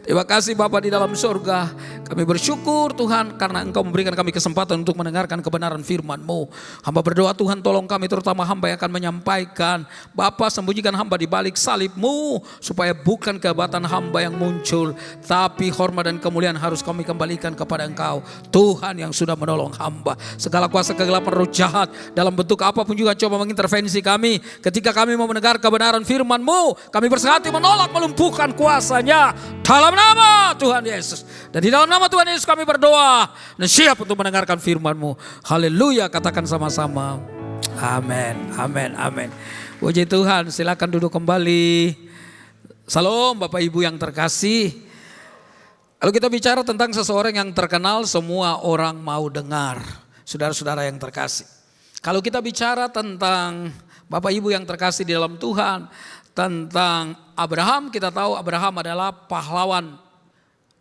Terima kasih Bapa di dalam surga. Kami bersyukur Tuhan karena Engkau memberikan kami kesempatan untuk mendengarkan kebenaran firman-Mu. Hamba berdoa Tuhan tolong kami, terutama hamba yang akan menyampaikan. Bapa, sembunyikan hamba di balik salib-Mu, supaya bukan kehebatan hamba yang muncul, tapi hormat dan kemuliaan harus kami kembalikan kepada Engkau, Tuhan yang sudah menolong hamba. Segala kuasa kegelapan roh jahat dalam bentuk apapun juga coba mengintervensi kami. Ketika kami mau mendengar kebenaran firman-Mu, kami bersehati menolak melumpuhkan kuasanya dalam nama Tuhan Yesus. Dan di dalam nama Tuhan Yesus kami berdoa dan siap untuk mendengarkan firman-Mu. Haleluya, katakan sama-sama. Amin, amin, amin. Puji Tuhan, silakan duduk kembali. Salam Bapak Ibu yang terkasih. Kalau kita bicara tentang seseorang yang terkenal, semua orang mau dengar. Saudara-saudara yang terkasih. Kalau kita bicara tentang Bapak Ibu yang terkasih di dalam Tuhan, tentang Abraham, kita tahu Abraham adalah pahlawan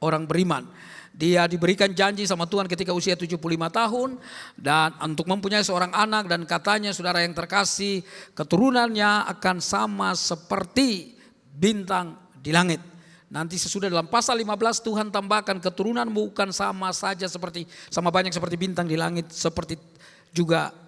orang beriman. Dia diberikan janji sama Tuhan ketika usia 75 tahun dan untuk mempunyai seorang anak, dan katanya saudara yang terkasih, keturunannya akan sama seperti bintang di langit. Nanti sesudah dalam pasal 15 Tuhan tambahkan, keturunan bukan sama banyak seperti bintang di langit,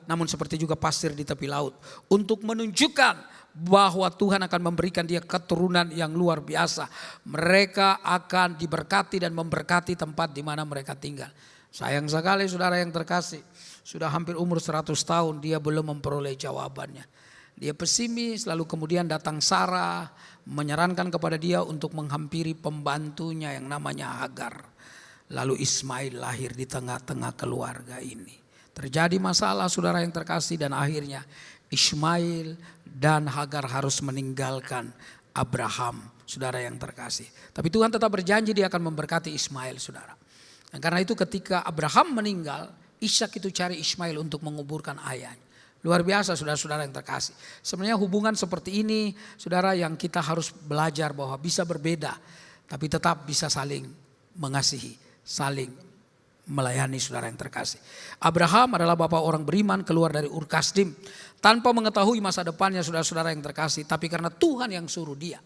namun seperti juga pasir di tepi laut, untuk menunjukkan bahwa Tuhan akan memberikan dia keturunan yang luar biasa. Mereka akan diberkati dan memberkati tempat di mana mereka tinggal. Sayang sekali saudara yang terkasih, sudah hampir umur 100 tahun dia belum memperoleh jawabannya. Dia pesimis, lalu kemudian datang Sarah menyarankan kepada dia untuk menghampiri pembantunya yang namanya Hagar. Lalu Ismail lahir di tengah-tengah keluarga ini. Terjadi masalah saudara yang terkasih, dan akhirnya Ismail dan Hagar harus meninggalkan Abraham, saudara yang terkasih. Tapi Tuhan tetap berjanji dia akan memberkati Ismail, saudara. Dan karena itu ketika Abraham meninggal, Ishak itu cari Ismail untuk menguburkan ayahnya. Luar biasa saudara-saudara yang terkasih. Sebenarnya hubungan seperti ini, saudara, yang kita harus belajar bahwa bisa berbeda, tapi tetap bisa saling mengasihi, saling melayani, saudara yang terkasih. Abraham adalah bapak orang beriman, keluar dari Ur Kasdim tanpa mengetahui masa depannya, saudara-saudara yang terkasih. Tapi karena Tuhan yang suruh dia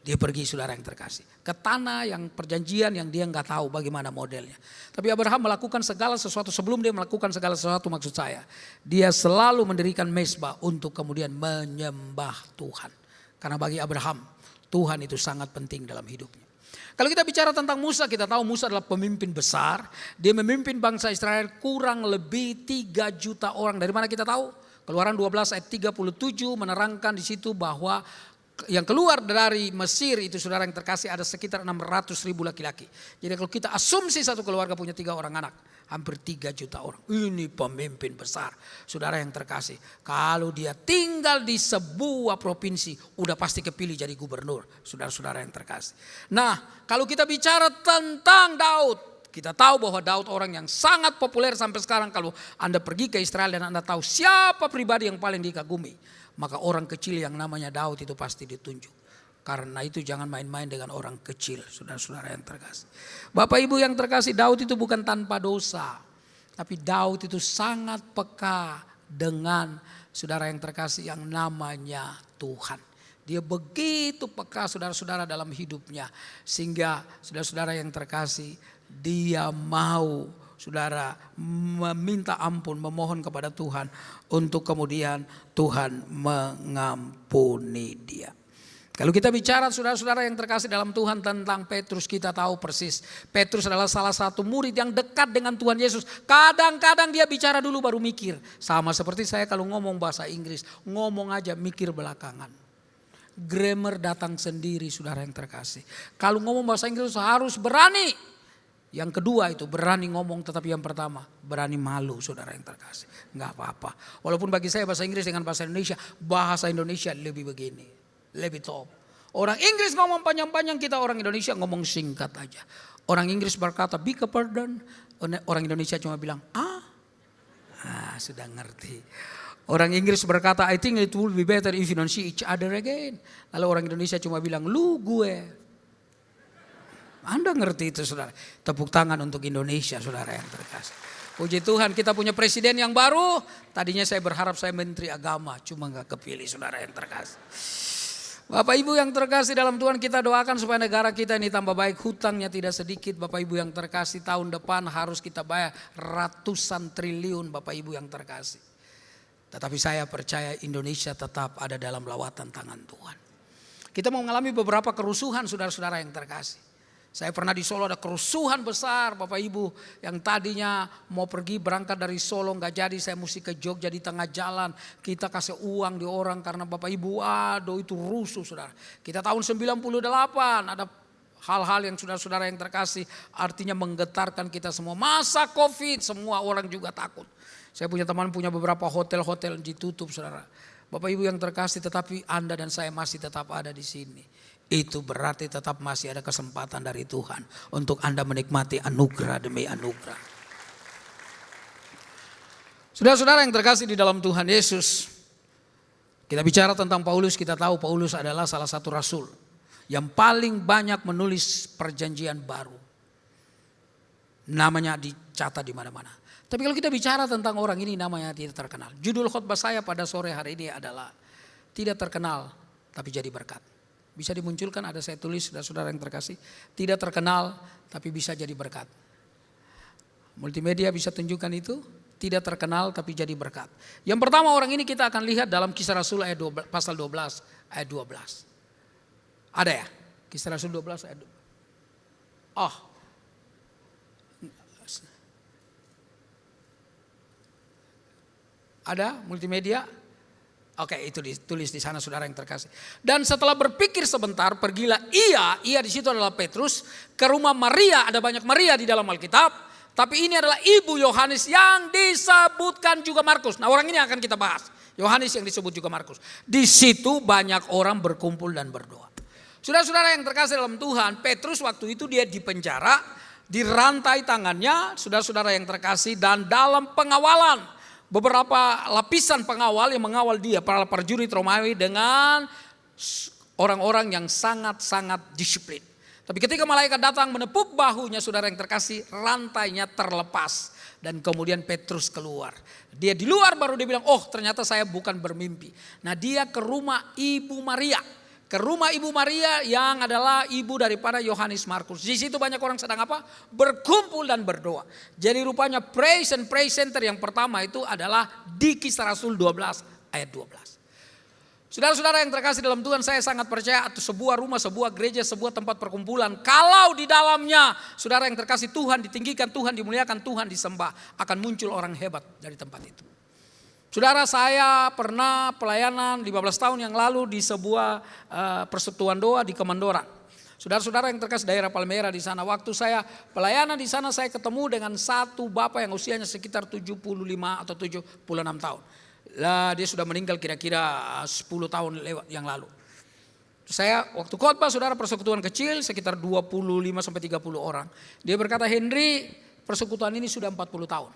pergi, saudara yang terkasih, ke tanah yang perjanjian yang dia nggak tahu bagaimana modelnya. Tapi Abraham melakukan segala sesuatu. Sebelum dia melakukan segala sesuatu, maksud saya, dia selalu mendirikan mezbah untuk kemudian menyembah Tuhan. Karena bagi Abraham, Tuhan itu sangat penting dalam hidupnya. Kalau kita bicara tentang Musa, kita tahu Musa adalah pemimpin besar. Dia memimpin bangsa Israel kurang lebih 3 juta orang. Dari mana kita tahu? Keluaran 12 ayat 37 menerangkan di situ bahwa yang keluar dari Mesir itu, saudara yang terkasih, ada sekitar 600.000 laki-laki. Jadi kalau kita asumsi satu keluarga punya 3 orang anak, hampir 3 juta orang. Ini pemimpin besar, saudara yang terkasih. Kalau dia tinggal di sebuah provinsi, udah pasti kepilih jadi gubernur, saudara-saudara yang terkasih. Nah, kalau kita bicara tentang Daud, kita tahu bahwa Daud orang yang sangat populer sampai sekarang. Kalau Anda pergi ke Israel dan Anda tahu siapa pribadi yang paling dikagumi, maka orang kecil yang namanya Daud itu pasti ditunjuk. Karena itu jangan main-main dengan orang kecil, saudara-saudara yang terkasih. Bapak Ibu yang terkasih, Daud itu bukan tanpa dosa. Tapi Daud itu sangat peka dengan, saudara yang terkasih, yang namanya Tuhan. Dia begitu peka, saudara-saudara, dalam hidupnya. Sehingga saudara-saudara yang terkasih, dia mau, saudara, meminta ampun, memohon kepada Tuhan untuk kemudian Tuhan mengampuni dia. Kalau kita bicara saudara-saudara yang terkasih dalam Tuhan tentang Petrus, kita tahu persis. Petrus adalah salah satu murid yang dekat dengan Tuhan Yesus. Kadang-kadang dia bicara dulu baru mikir. Sama seperti saya kalau ngomong bahasa Inggris, ngomong aja mikir belakangan. Grammar datang sendiri saudara yang terkasih. Kalau ngomong bahasa Inggris harus berani. Yang kedua itu berani ngomong, tetapi yang pertama berani malu saudara yang terkasih. Enggak apa-apa. Walaupun bagi saya bahasa Inggris dengan bahasa Indonesia lebih begini. Lebih top. Orang Inggris ngomong panjang-panjang, kita orang Indonesia ngomong singkat aja. Orang Inggris berkata beg pardon, orang Indonesia cuma bilang sudah ngerti. Orang Inggris berkata I think it will be better if you don't see each other again. Lalu orang Indonesia cuma bilang lu gue. Anda ngerti itu saudara. Tepuk tangan untuk Indonesia saudara yang terkasih. Puji Tuhan kita punya presiden yang baru. Tadinya saya berharap saya menteri agama, cuma gak kepilih saudara yang terkasih. Bapak Ibu yang terkasih dalam Tuhan, kita doakan supaya negara kita ini tambah baik, hutangnya tidak sedikit. Bapak Ibu yang terkasih, tahun depan harus kita bayar ratusan triliun Bapak Ibu yang terkasih. Tetapi saya percaya Indonesia tetap ada dalam lawatan tangan Tuhan. Kita mau mengalami beberapa kerusuhan saudara-saudara yang terkasih. Saya pernah di Solo ada kerusuhan besar Bapak Ibu, yang tadinya mau pergi berangkat dari Solo gak jadi, saya mesti ke Jogja di tengah jalan. Kita kasih uang di orang karena Bapak Ibu aduh itu rusuh saudara. Kita tahun 98 ada hal-hal yang saudara-saudara yang terkasih artinya menggetarkan kita semua. Masa Covid semua orang juga takut. Saya punya teman punya beberapa hotel-hotel ditutup saudara. Bapak Ibu yang terkasih, tetapi Anda dan saya masih tetap ada di sini. Itu berarti tetap masih ada kesempatan dari Tuhan untuk Anda menikmati anugerah demi anugerah. Saudara-saudara yang terkasih di dalam Tuhan Yesus, kita bicara tentang Paulus, kita tahu Paulus adalah salah satu rasul yang paling banyak menulis perjanjian baru. Namanya dicatat di mana-mana. Tapi kalau kita bicara tentang orang ini namanya tidak terkenal. Judul khotbah saya pada sore hari ini adalah tidak terkenal tapi jadi berkat. Bisa dimunculkan, ada saya tulis saudara-saudara yang terkasih. Tidak terkenal tapi bisa jadi berkat. Multimedia bisa tunjukkan itu. Tidak terkenal tapi jadi berkat. Yang pertama orang ini kita akan lihat dalam Kisah Rasul ayat 12, pasal 12 ayat 12. Ada ya? Kisah Rasul 12 ayat 12. Ada multimedia? Oke, itu ditulis di sana saudara yang terkasih. Dan setelah berpikir sebentar, pergilah ia di situ adalah Petrus, ke rumah Maria. Ada banyak Maria di dalam Alkitab, tapi ini adalah ibu Yohanes yang disebutkan juga Markus. Nah, orang ini akan kita bahas. Yohanes yang disebut juga Markus. Di situ banyak orang berkumpul dan berdoa. Saudara-saudara yang terkasih dalam Tuhan, Petrus waktu itu dia di penjara, dirantai tangannya, saudara-saudara yang terkasih, dan dalam pengawalan. Beberapa lapisan pengawal yang mengawal dia, para prajurit Romawi dengan orang-orang yang sangat-sangat disiplin. Tapi ketika malaikat datang menepuk bahunya saudara yang terkasih, rantainya terlepas. Dan kemudian Petrus keluar. Dia di luar baru dia bilang, oh ternyata saya bukan bermimpi. Nah dia ke rumah Ibu Maria. Ke rumah Ibu Maria yang adalah ibu daripada Yohanes Markus. Di situ banyak orang sedang apa? Berkumpul dan berdoa. Jadi rupanya praise and praise center yang pertama itu adalah di Kisah Rasul 12 ayat 12. Saudara-saudara yang terkasih dalam Tuhan, saya sangat percaya atau sebuah rumah, sebuah gereja, sebuah tempat perkumpulan, kalau di dalamnya saudara yang terkasih Tuhan ditinggikan, Tuhan dimuliakan, Tuhan disembah, akan muncul orang hebat dari tempat itu. Saudara, saya pernah pelayanan 15 tahun yang lalu di sebuah persekutuan doa di Kemandoran. Saudara-saudara yang terkasih daerah Palmera di sana. Waktu saya pelayanan di sana saya ketemu dengan satu bapak yang usianya sekitar 75 atau 76 tahun. Dia sudah meninggal kira-kira 10 tahun yang lalu. Saya waktu khotbah saudara persekutuan kecil sekitar 25 sampai 30 orang. Dia berkata, Henry, persekutuan ini sudah 40 tahun.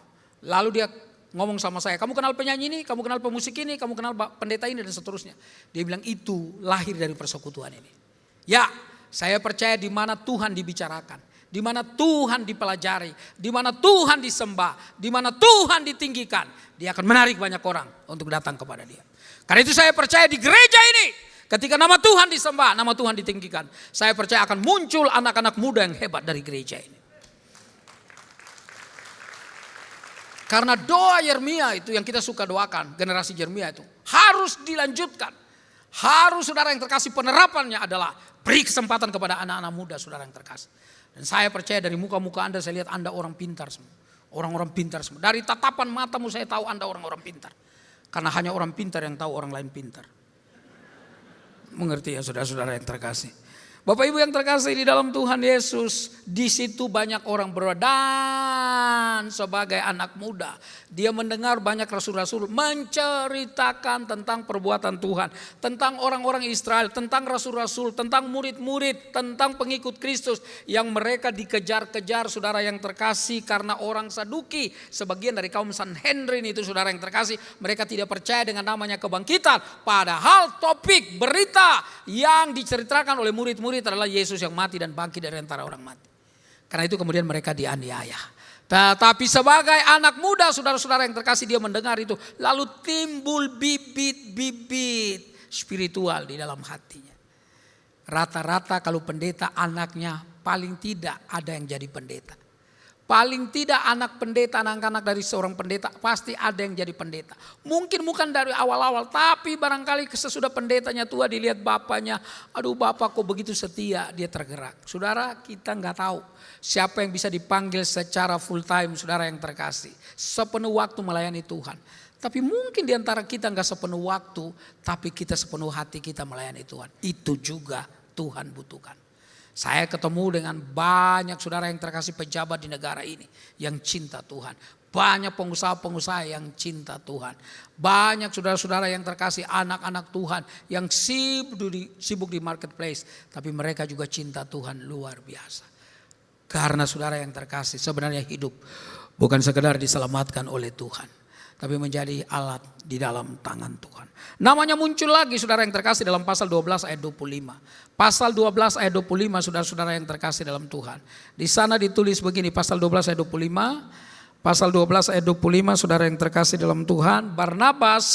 Lalu dia ngomong sama saya, kamu kenal penyanyi ini, kamu kenal pemusik ini, kamu kenal pendeta ini dan seterusnya. Dia bilang itu lahir dari persekutuan ini. Ya, saya percaya di mana Tuhan dibicarakan, di mana Tuhan dipelajari, di mana Tuhan disembah, di mana Tuhan ditinggikan, dia akan menarik banyak orang untuk datang kepada dia. Karena itu saya percaya di gereja ini, ketika nama Tuhan disembah, nama Tuhan ditinggikan, saya percaya akan muncul anak-anak muda yang hebat dari gereja ini. Karena doa Yeremia itu yang kita suka doakan, generasi Yeremia itu harus dilanjutkan. Harus saudara yang terkasih, penerapannya adalah beri kesempatan kepada anak-anak muda saudara yang terkasih. Dan saya percaya dari muka-muka Anda saya lihat Anda orang pintar semua. Orang-orang pintar semua. Dari tatapan matamu saya tahu Anda orang-orang pintar. Karena hanya orang pintar yang tahu orang lain pintar. Mengerti ya saudara-saudara yang terkasih. Bapak Ibu yang terkasih di dalam Tuhan Yesus, di situ banyak orang berdoa, dan sebagai anak muda dia mendengar banyak rasul-rasul menceritakan tentang perbuatan Tuhan, tentang orang-orang Israel, tentang rasul-rasul, tentang murid-murid, tentang pengikut Kristus yang mereka dikejar-kejar saudara yang terkasih karena orang Saduki, sebagian dari kaum Sanhedrin itu saudara yang terkasih, mereka tidak percaya dengan namanya kebangkitan, padahal topik berita yang diceritakan oleh murid-murid adalah Yesus yang mati dan bangkit dari antara orang mati. Karena itu kemudian mereka dianiaya. Tetapi sebagai anak muda saudara-saudara yang terkasih, dia mendengar itu. Lalu timbul bibit-bibit spiritual di dalam hatinya. Rata-rata kalau pendeta anaknya paling tidak ada yang jadi pendeta. Paling tidak anak pendeta, anak-anak dari seorang pendeta pasti ada yang jadi pendeta. Mungkin bukan dari awal-awal, tapi barangkali sesudah pendetanya tua dilihat bapaknya, aduh bapak kok begitu setia, dia tergerak. Saudara, kita nggak tahu siapa yang bisa dipanggil secara full time, saudara yang terkasih, sepenuh waktu melayani Tuhan. Tapi mungkin diantara kita nggak sepenuh waktu, tapi kita sepenuh hati kita melayani Tuhan. Itu juga Tuhan butuhkan. Saya ketemu dengan banyak saudara yang terkasih pejabat di negara ini yang cinta Tuhan. Banyak pengusaha-pengusaha yang cinta Tuhan. Banyak saudara-saudara yang terkasih anak-anak Tuhan yang sibuk di marketplace. Tapi mereka juga cinta Tuhan luar biasa. Karena saudara yang terkasih sebenarnya hidup bukan sekedar diselamatkan oleh Tuhan, tapi menjadi alat di dalam tangan Tuhan. Namanya muncul lagi saudara yang terkasih dalam pasal 12 ayat 25. Pasal 12 ayat 25 saudara-saudara yang terkasih dalam Tuhan. Di sana ditulis begini, pasal 12 ayat 25. Pasal 12 ayat 25 saudara yang terkasih dalam Tuhan. Barnabas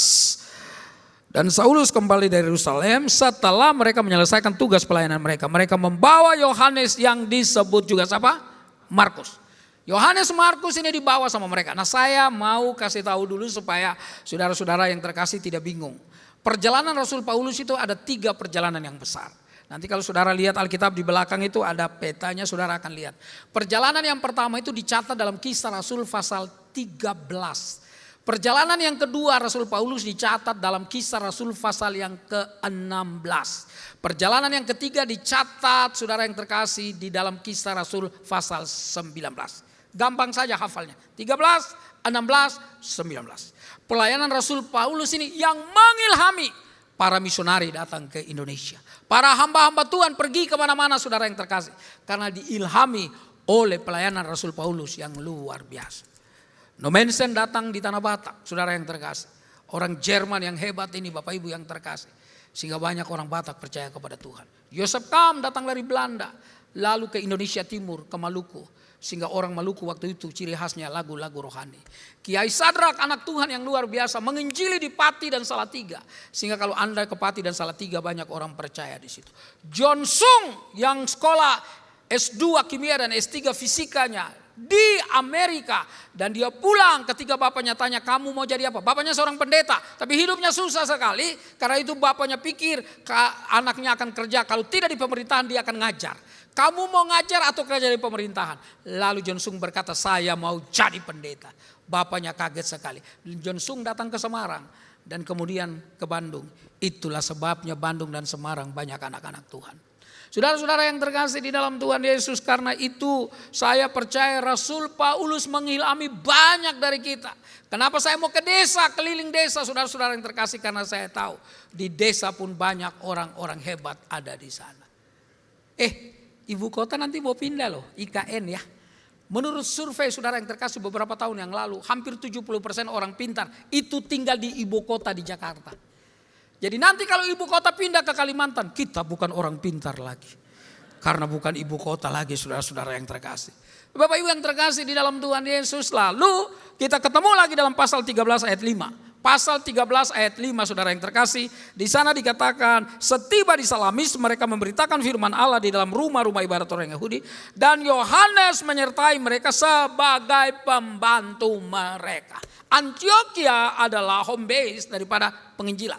dan Saulus kembali dari Yerusalem setelah mereka menyelesaikan tugas pelayanan mereka. Mereka membawa Yohanes yang disebut juga siapa? Markus. Yohanes Markus ini dibawa sama mereka. Nah saya mau kasih tahu dulu supaya saudara-saudara yang terkasih tidak bingung. Perjalanan Rasul Paulus itu ada 3 perjalanan yang besar. Nanti kalau saudara lihat Alkitab di belakang itu ada petanya, saudara akan lihat. Perjalanan yang pertama itu dicatat dalam Kisah Rasul pasal 13. Perjalanan yang kedua Rasul Paulus dicatat dalam Kisah Rasul pasal yang ke-16. Perjalanan yang ketiga dicatat saudara yang terkasih di dalam Kisah Rasul pasal 19. Gampang saja hafalnya. 13, 16, 19. Pelayanan Rasul Paulus ini yang mengilhami para misionari datang ke Indonesia. Para hamba-hamba Tuhan pergi kemana-mana saudara yang terkasih. Karena diilhami oleh pelayanan Rasul Paulus yang luar biasa. Nomensen datang di Tanah Batak saudara yang terkasih. Orang Jerman yang hebat ini Bapak Ibu yang terkasih. Sehingga banyak orang Batak percaya kepada Tuhan. Yosef Kam datang dari Belanda. Lalu ke Indonesia Timur, ke Maluku. Sehingga orang Maluku waktu itu ciri khasnya lagu-lagu rohani. Kiai Sadrak anak Tuhan yang luar biasa menginjili di Pati dan Salatiga. Sehingga kalau Anda ke Pati dan Salatiga banyak orang percaya di situ. John Sung yang sekolah S2 kimia dan S3 fisikanya di Amerika. Dan dia pulang ketika bapaknya tanya kamu mau jadi apa? Bapaknya seorang pendeta tapi hidupnya susah sekali. Karena itu bapaknya pikir anaknya akan kerja. Kalau tidak di pemerintahan dia akan ngajar. Kamu mau ngajar atau kerja di pemerintahan? Lalu John Sung berkata saya mau jadi pendeta. Bapaknya kaget sekali. John Sung datang ke Semarang dan kemudian ke Bandung. Itulah sebabnya Bandung dan Semarang banyak anak-anak Tuhan. Saudara-saudara yang terkasih di dalam Tuhan Yesus, karena itu saya percaya Rasul Paulus mengilhami banyak dari kita. Kenapa saya mau ke desa, keliling desa saudara-saudara yang terkasih? Karena saya tahu di desa pun banyak orang-orang hebat ada di sana. Ibu kota nanti mau pindah loh, IKN ya. Menurut survei saudara yang terkasih beberapa tahun yang lalu, hampir 70% orang pintar itu tinggal di ibu kota di Jakarta. Jadi nanti kalau ibu kota pindah ke Kalimantan, kita bukan orang pintar lagi. Karena bukan ibu kota lagi saudara-saudara yang terkasih. Bapak Ibu yang terkasih di dalam Tuhan Yesus, lalu kita ketemu lagi dalam pasal 13 ayat 5. Pasal 13 ayat 5 saudara yang terkasih. Di sana dikatakan setiba di Salamis mereka memberitakan firman Allah di dalam rumah-rumah ibadat orang Yahudi. Dan Yohanes menyertai mereka sebagai pembantu mereka. Antioquia adalah home base daripada penginjilan.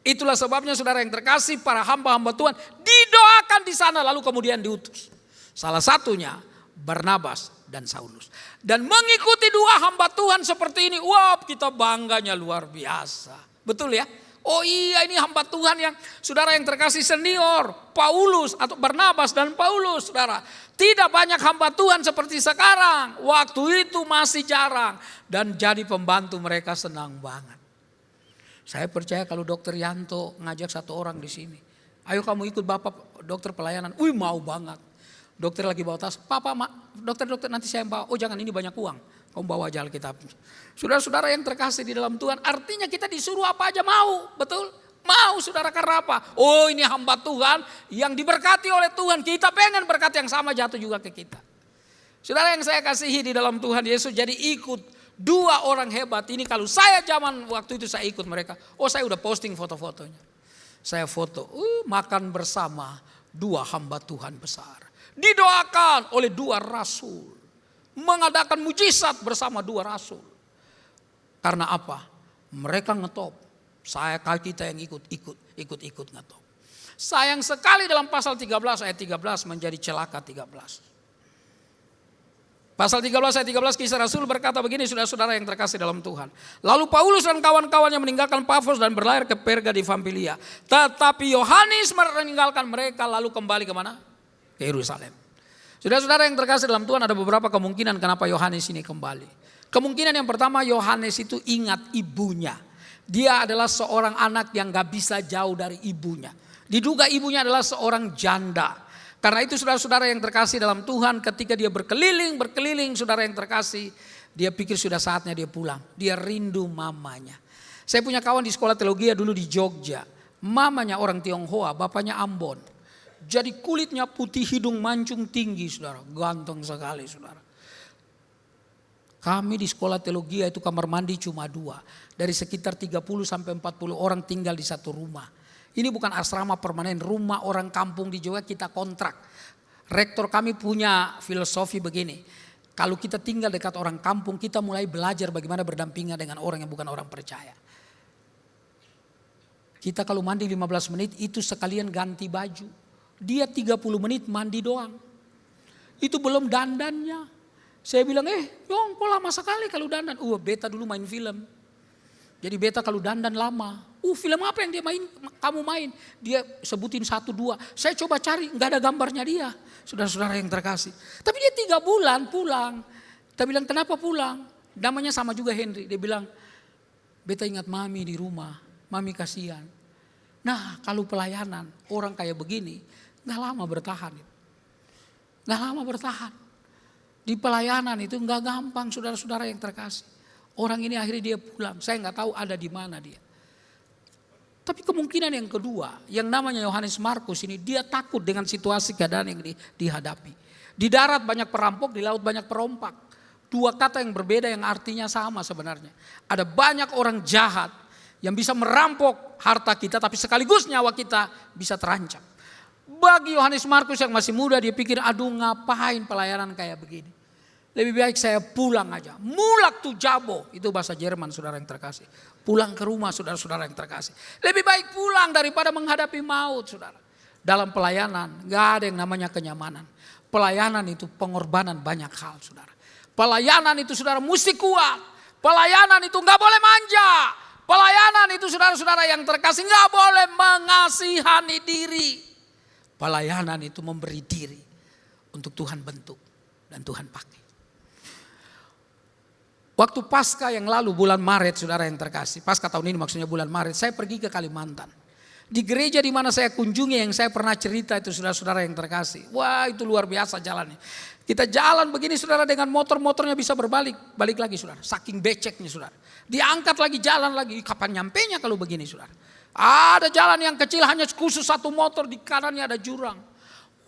Itulah sebabnya saudara yang terkasih, para hamba-hamba Tuhan didoakan di sana lalu kemudian diutus. Salah satunya Barnabas dan Saulus. Dan mengikuti dua hamba Tuhan seperti ini, wah kita bangganya luar biasa. Betul ya? Oh iya, ini hamba Tuhan yang saudara yang terkasih senior, Paulus atau Barnabas dan Paulus, saudara. Tidak banyak hamba Tuhan seperti sekarang. Waktu itu masih jarang dan jadi pembantu mereka senang banget. Saya percaya kalau Dokter Yanto ngajak satu orang di sini, ayo kamu ikut Bapak dokter pelayanan. Wih mau banget. Dokter lagi bawa tas, Papa, dokter nanti saya bawa. Oh jangan, ini banyak uang. Kamu bawa aja Alkitab. Saudara-saudara yang terkasih di dalam Tuhan, artinya kita disuruh apa aja mau, betul? Mau saudara, karena apa? Oh ini hamba Tuhan yang diberkati oleh Tuhan. Kita pengen berkat yang sama jatuh juga ke kita. Saudara yang saya kasihi di dalam Tuhan Yesus, jadi ikut dua orang hebat ini. Kalau saya zaman waktu itu saya ikut mereka. Oh saya udah posting foto-fotonya. Saya foto, makan bersama dua hamba Tuhan besar. Didoakan oleh dua rasul. Mengadakan mujizat bersama dua rasul. Karena apa? Mereka ngetop. Kita yang ikut ngetop. Sayang sekali dalam pasal 13 ayat 13 menjadi celaka 13. Pasal 13 ayat 13 Kisah Rasul berkata begini, saudara-saudara yang terkasih dalam Tuhan. Lalu Paulus dan kawan-kawannya meninggalkan Pafos dan berlayar ke Perga di Pamfilia. Tetapi Yohanes meninggalkan mereka lalu kembali kemana? Ke Yerusalem. Saudara-saudara yang terkasih dalam Tuhan, ada beberapa kemungkinan kenapa Yohanes ini kembali. Kemungkinan yang pertama, Yohanes itu ingat ibunya. Dia adalah seorang anak yang gak bisa jauh dari ibunya. Diduga ibunya adalah seorang janda. Karena itu saudara-saudara yang terkasih dalam Tuhan, ketika dia berkeliling saudara yang terkasih, dia pikir sudah saatnya dia pulang. Dia rindu mamanya. Saya punya kawan di sekolah teologi dulu di Jogja. Mamanya orang Tionghoa, bapaknya Ambon. Jadi kulitnya putih, hidung mancung tinggi saudara. Ganteng sekali saudara. Kami di sekolah teologi itu kamar mandi cuma 2. Dari sekitar 30 sampai 40 orang tinggal di satu rumah. Ini bukan asrama permanen, rumah orang kampung di Jawa kita kontrak. Rektor kami punya filosofi begini. Kalau kita tinggal dekat orang kampung, kita mulai belajar bagaimana berdampingan dengan orang yang bukan orang percaya. Kita kalau mandi 15 menit itu sekalian ganti baju. Dia 30 menit mandi doang. Itu belum dandannya. Saya bilang, Yong kok lama sekali kalau dandan. Beta dulu main film. Jadi beta kalau dandan lama. Film apa yang dia main? Kamu main. Dia sebutin 1, 2. Saya coba cari, nggak ada gambarnya dia. Saudara-saudara yang terkasih. Tapi dia 3 bulan pulang. Kita bilang, kenapa pulang? Namanya sama juga Henry. Dia bilang, beta ingat mami di rumah. Mami kasihan. Nah kalau pelayanan orang kayak begini, nggak lama bertahan. Nggak lama bertahan. Di pelayanan itu nggak gampang saudara-saudara yang terkasih. Orang ini akhirnya dia pulang. Saya nggak tahu ada di mana dia. Tapi kemungkinan yang kedua, yang namanya Yohanes Markus ini, dia takut dengan situasi keadaan yang dihadapi. Di darat banyak perampok, di laut banyak perompak. 2 kata yang berbeda yang artinya sama sebenarnya. Ada banyak orang jahat yang bisa merampok harta kita, tapi sekaligus nyawa kita bisa terancam. Bagi Yohanes Markus yang masih muda, dia pikir, aduh ngapain pelayanan kayak begini. Lebih baik saya pulang aja. Mulak tu jabo, itu bahasa Jerman saudara yang terkasih. Pulang ke rumah saudara-saudara yang terkasih. Lebih baik pulang daripada menghadapi maut saudara. Dalam pelayanan gak ada yang namanya kenyamanan. Pelayanan itu pengorbanan banyak hal saudara. Pelayanan itu saudara mesti kuat. Pelayanan itu gak boleh manja. Pelayanan itu saudara-saudara yang terkasih gak boleh mengasihani diri. Pelayanan itu memberi diri untuk Tuhan bentuk dan Tuhan pakai. Waktu Paskah yang lalu bulan Maret saudara yang terkasih. Paskah tahun ini maksudnya bulan Maret. Saya pergi ke Kalimantan. Di gereja di mana saya kunjungi yang saya pernah cerita itu saudara-saudara yang terkasih. Wah itu luar biasa jalannya. Kita jalan begini saudara dengan motornya bisa berbalik. Balik lagi saudara. Saking beceknya saudara. Diangkat lagi jalan lagi. Kapan nyampenya kalau begini saudara. Ada jalan yang kecil hanya khusus 1 motor. Di kanannya ada jurang.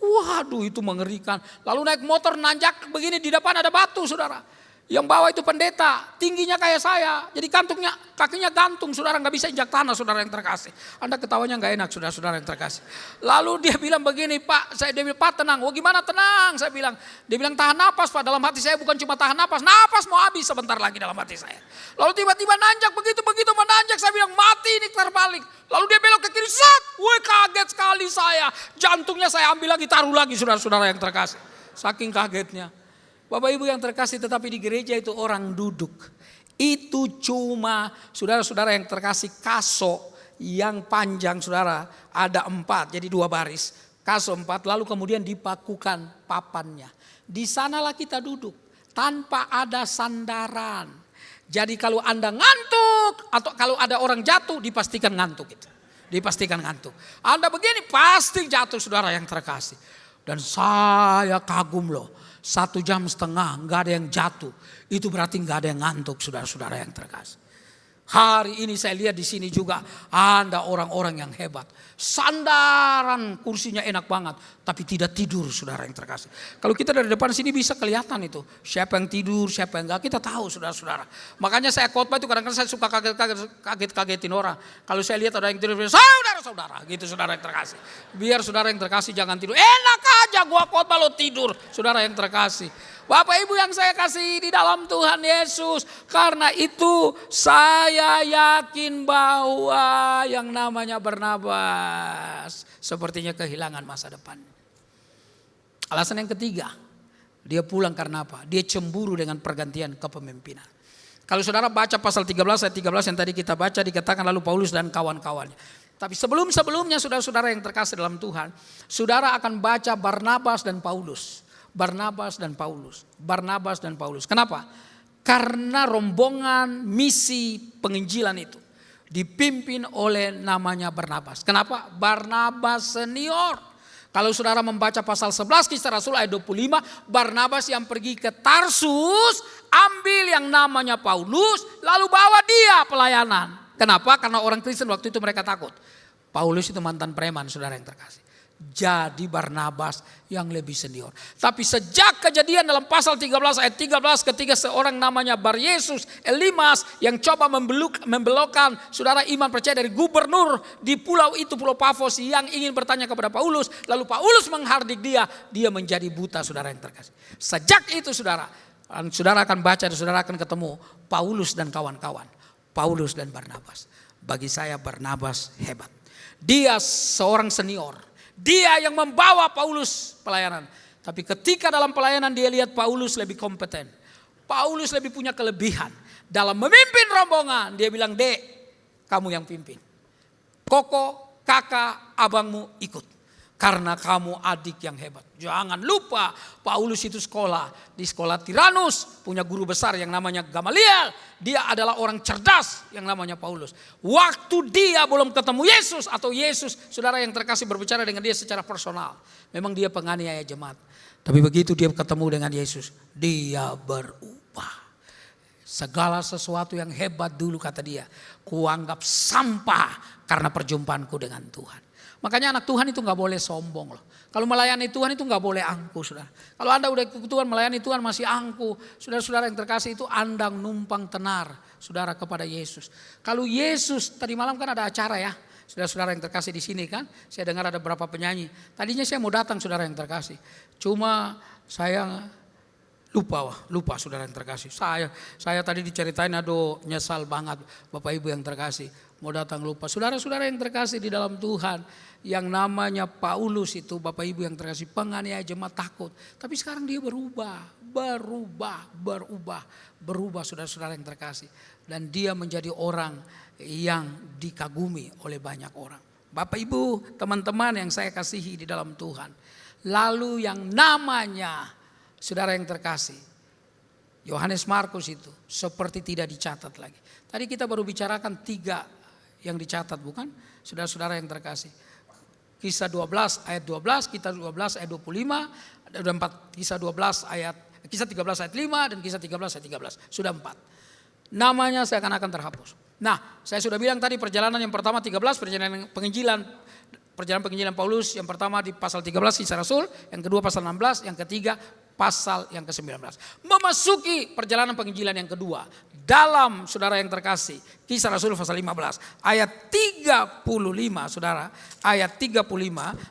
Waduh itu mengerikan. Lalu naik motor nanjak begini di depan ada batu saudara. Yang bawa itu pendeta, tingginya kayak saya. Jadi kakinya gantung, saudara nggak bisa injak tanah, saudara yang terkasih. Anda ketawanya nggak enak, saudara yang terkasih. Lalu dia bilang begini, Pak, dia bilang, Pak tenang. Oh gimana tenang? Saya bilang, dia bilang tahan napas Pak. Dalam hati saya bukan cuma tahan napas mau habis sebentar lagi dalam hati saya. Lalu tiba-tiba nanjak begitu menanjak, saya bilang mati ini terbalik. Lalu dia bilang kaget sekali saya. Jantungnya saya ambil lagi, taruh lagi saudara-saudara yang terkasih. Saking kagetnya. Bapak Ibu yang terkasih, tetapi di gereja itu orang duduk. Itu cuma saudara-saudara yang terkasih kaso yang panjang saudara. Ada 4, jadi 2 baris. Kaso 4, lalu kemudian dipakukan papannya. Di sanalah kita duduk tanpa ada sandaran. Jadi kalau Anda ngantuk atau kalau ada orang jatuh dipastikan ngantuk itu. Dipastikan ngantuk. Anda begini pasti jatuh saudara yang terkasih. Dan saya kagum loh. 1,5 jam nggak ada yang jatuh. Itu berarti nggak ada yang ngantuk saudara-saudara yang terkasih. Hari ini saya lihat di sini juga Anda orang-orang yang hebat. Sandaran kursinya enak banget, tapi tidak tidur saudara yang terkasih. Kalau kita dari depan sini bisa kelihatan itu. Siapa yang tidur, siapa yang enggak, kita tahu saudara-saudara. Makanya saya khotbah itu kadang-kadang saya suka kaget-kagetin orang. Kalau saya lihat ada yang tidur, saudara-saudara gitu saudara yang terkasih. Biar saudara yang terkasih jangan tidur. Enak aja gua khotbah lo tidur saudara yang terkasih. Bapak Ibu yang saya kasih di dalam Tuhan Yesus. Karena itu saya yakin bahwa yang namanya Barnabas sepertinya kehilangan masa depan. Alasan yang ketiga, dia pulang karena apa? Dia cemburu dengan pergantian kepemimpinan. Kalau saudara baca pasal 13 ayat 13 yang tadi kita baca, dikatakan lalu Paulus dan kawan-kawannya. Tapi sebelum-sebelumnya saudara-saudara yang terkasih dalam Tuhan, saudara akan baca Barnabas dan Paulus. Barnabas dan Paulus. Barnabas dan Paulus. Kenapa? Karena rombongan misi penginjilan itu dipimpin oleh namanya Barnabas. Kenapa? Barnabas senior. Kalau saudara membaca pasal 11 Kisah Rasul ayat 25, Barnabas yang pergi ke Tarsus, ambil yang namanya Paulus, lalu bawa dia pelayanan. Kenapa? Karena orang Kristen waktu itu mereka takut. Paulus itu mantan preman saudara yang terkasih. Jadi Barnabas yang lebih senior. Tapi sejak kejadian dalam pasal 13 ayat 13 ketika seorang namanya Bar Yesus Elimas yang coba membelokkan saudara iman percaya dari gubernur di pulau itu, Pulau Pafos, yang ingin bertanya kepada Paulus. Lalu Paulus menghardik dia menjadi buta saudara yang terkasih. Sejak itu saudara akan baca dan saudara akan ketemu Paulus dan kawan-kawan. Paulus dan Barnabas. Bagi saya Barnabas hebat. Dia seorang senior. Dia yang membawa Paulus pelayanan. Tapi ketika dalam pelayanan dia lihat Paulus lebih kompeten. Paulus lebih punya kelebihan. Dalam memimpin rombongan dia bilang, "Dek, kamu yang pimpin. Koko, kakak, abangmu ikut. Karena kamu adik yang hebat." Jangan lupa Paulus itu sekolah. Di sekolah Tiranus punya guru besar yang namanya Gamaliel. Dia adalah orang cerdas yang namanya Paulus. Waktu dia belum ketemu Yesus atau Yesus saudara yang terkasih berbicara dengan dia secara personal. Memang dia penganiaya jemaat. Tapi begitu dia ketemu dengan Yesus, dia berubah. Segala sesuatu yang hebat dulu kata dia, kuanggap sampah karena perjumpaanku dengan Tuhan. Makanya anak Tuhan itu gak boleh sombong loh. Kalau melayani Tuhan itu gak boleh angkuh saudara. Kalau Anda udah ikut Tuhan, melayani Tuhan masih angkuh. Saudara-saudara yang terkasih itu andang numpang tenar saudara kepada Yesus. Kalau Yesus, tadi malam kan ada acara ya. Saudara-saudara yang terkasih di sini kan. Saya dengar ada beberapa penyanyi. Tadinya saya mau datang saudara yang terkasih. Cuma saya lupa saudara yang terkasih. Saya tadi diceritain, aduh nyesal banget Bapak Ibu yang terkasih. Mau datang lupa. Saudara-saudara yang terkasih di dalam Tuhan, yang namanya Paulus itu Bapak Ibu yang terkasih, penganiaya jemaat takut. Tapi sekarang dia berubah saudara-saudara yang terkasih. Dan dia menjadi orang yang dikagumi oleh banyak orang. Bapak Ibu, teman-teman yang saya kasihi di dalam Tuhan. Lalu yang namanya saudara yang terkasih, Yohanes Markus itu seperti tidak dicatat lagi. Tadi kita baru bicarakan 3 yang dicatat, bukan? Saudara-saudara yang terkasih. Kisah 12 ayat 12, Kisah 12 ayat 25, ada 4, Kisah 12 ayat, Kisah 13 ayat 5 dan Kisah 13 ayat 13. Sudah 4. Namanya seakan-akan terhapus. Nah, saya sudah bilang tadi perjalanan yang pertama 13, perjalanan penginjilan Paulus yang pertama di pasal 13 Kisah Rasul, yang kedua pasal 16, yang ketiga pasal yang ke-19. Memasuki perjalanan penginjilan yang kedua dalam saudara yang terkasih, Kisah Rasul pasal 15 ayat 35 saudara, ayat 35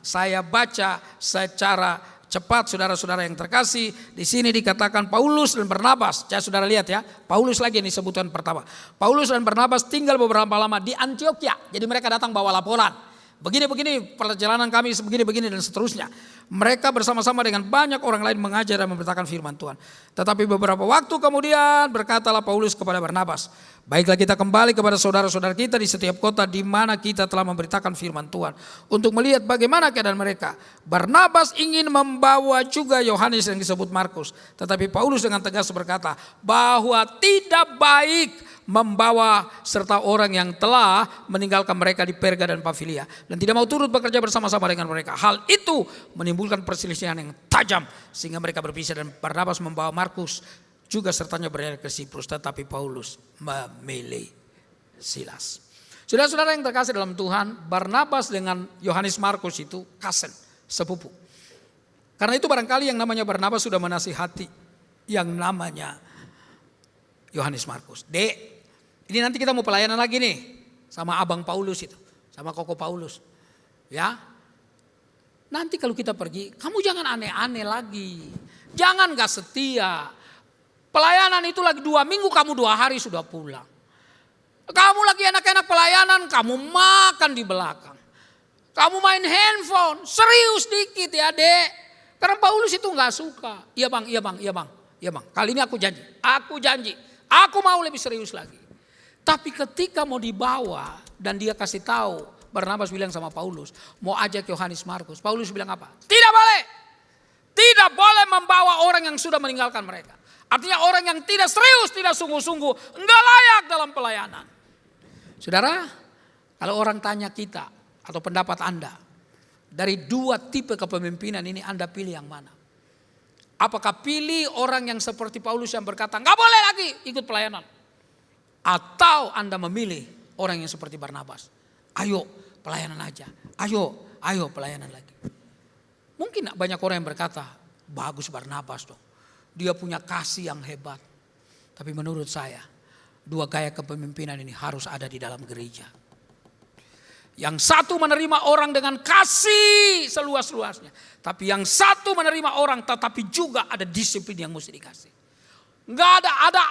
saya baca secara cepat saudara-saudara yang terkasih. Di sini dikatakan Paulus dan Barnabas. Saudara lihat ya, Paulus lagi yang disebutkan pertama. Paulus dan Barnabas tinggal beberapa lama di Antioquia. Jadi mereka datang bawa laporan. Begini-begini perjalanan kami, begini-begini dan seterusnya. Mereka bersama-sama dengan banyak orang lain mengajar dan memberitakan firman Tuhan. Tetapi beberapa waktu kemudian berkatalah Paulus kepada Barnabas, baiklah kita kembali kepada saudara-saudara kita di setiap kota di mana kita telah memberitakan firman Tuhan, untuk melihat bagaimana keadaan mereka. Barnabas ingin membawa juga Yohanes yang disebut Markus. Tetapi Paulus dengan tegas berkata bahwa tidak baik membawa serta orang yang telah meninggalkan mereka di Perga dan Pamfilia dan tidak mau turut bekerja bersama-sama dengan mereka. Hal itu menimbulkan perselisihan yang tajam sehingga mereka berpisah, dan Barnabas membawa Markus juga sertanya berada ke Siprus, tetapi Paulus memilih Silas. Saudara-saudara yang terkasih dalam Tuhan, Barnabas dengan Yohanes Markus itu cousin, sepupu. Karena itu barangkali yang namanya Barnabas sudah menasihati yang namanya Yohanes Markus. Dek, ini nanti kita mau pelayanan lagi nih sama abang Paulus itu, sama koko Paulus. Ya, nanti kalau kita pergi, kamu jangan aneh-aneh lagi. Jangan gak setia. Pelayanan itu lagi 2 minggu, kamu 2 hari sudah pulang. Kamu lagi enak-enak pelayanan, kamu makan di belakang. Kamu main handphone, serius dikit ya dek. Karena Paulus itu gak suka. Iya bang, iya bang, iya bang, iya bang. Kali ini aku janji. Aku mau lebih serius lagi. Tapi ketika mau dibawa dan dia kasih tahu, Barnabas bilang sama Paulus, mau ajak Yohanes Markus. Paulus bilang apa? Tidak boleh. Tidak boleh membawa orang yang sudah meninggalkan mereka. Artinya orang yang tidak serius, tidak sungguh-sungguh, enggak layak dalam pelayanan. Saudara, kalau orang tanya kita atau pendapat Anda, dari 2 tipe kepemimpinan ini Anda pilih yang mana? Apakah pilih orang yang seperti Paulus yang berkata, enggak boleh lagi ikut pelayanan? Atau Anda memilih orang yang seperti Barnabas? Ayo pelayanan aja, ayo pelayanan lagi. Mungkin banyak orang yang berkata, bagus Barnabas dong. Dia punya kasih yang hebat. Tapi menurut saya, 2 gaya kepemimpinan ini harus ada di dalam gereja. Yang satu menerima orang dengan kasih seluas-luasnya. Tapi yang satu menerima orang tetapi juga ada disiplin yang mesti dikasih.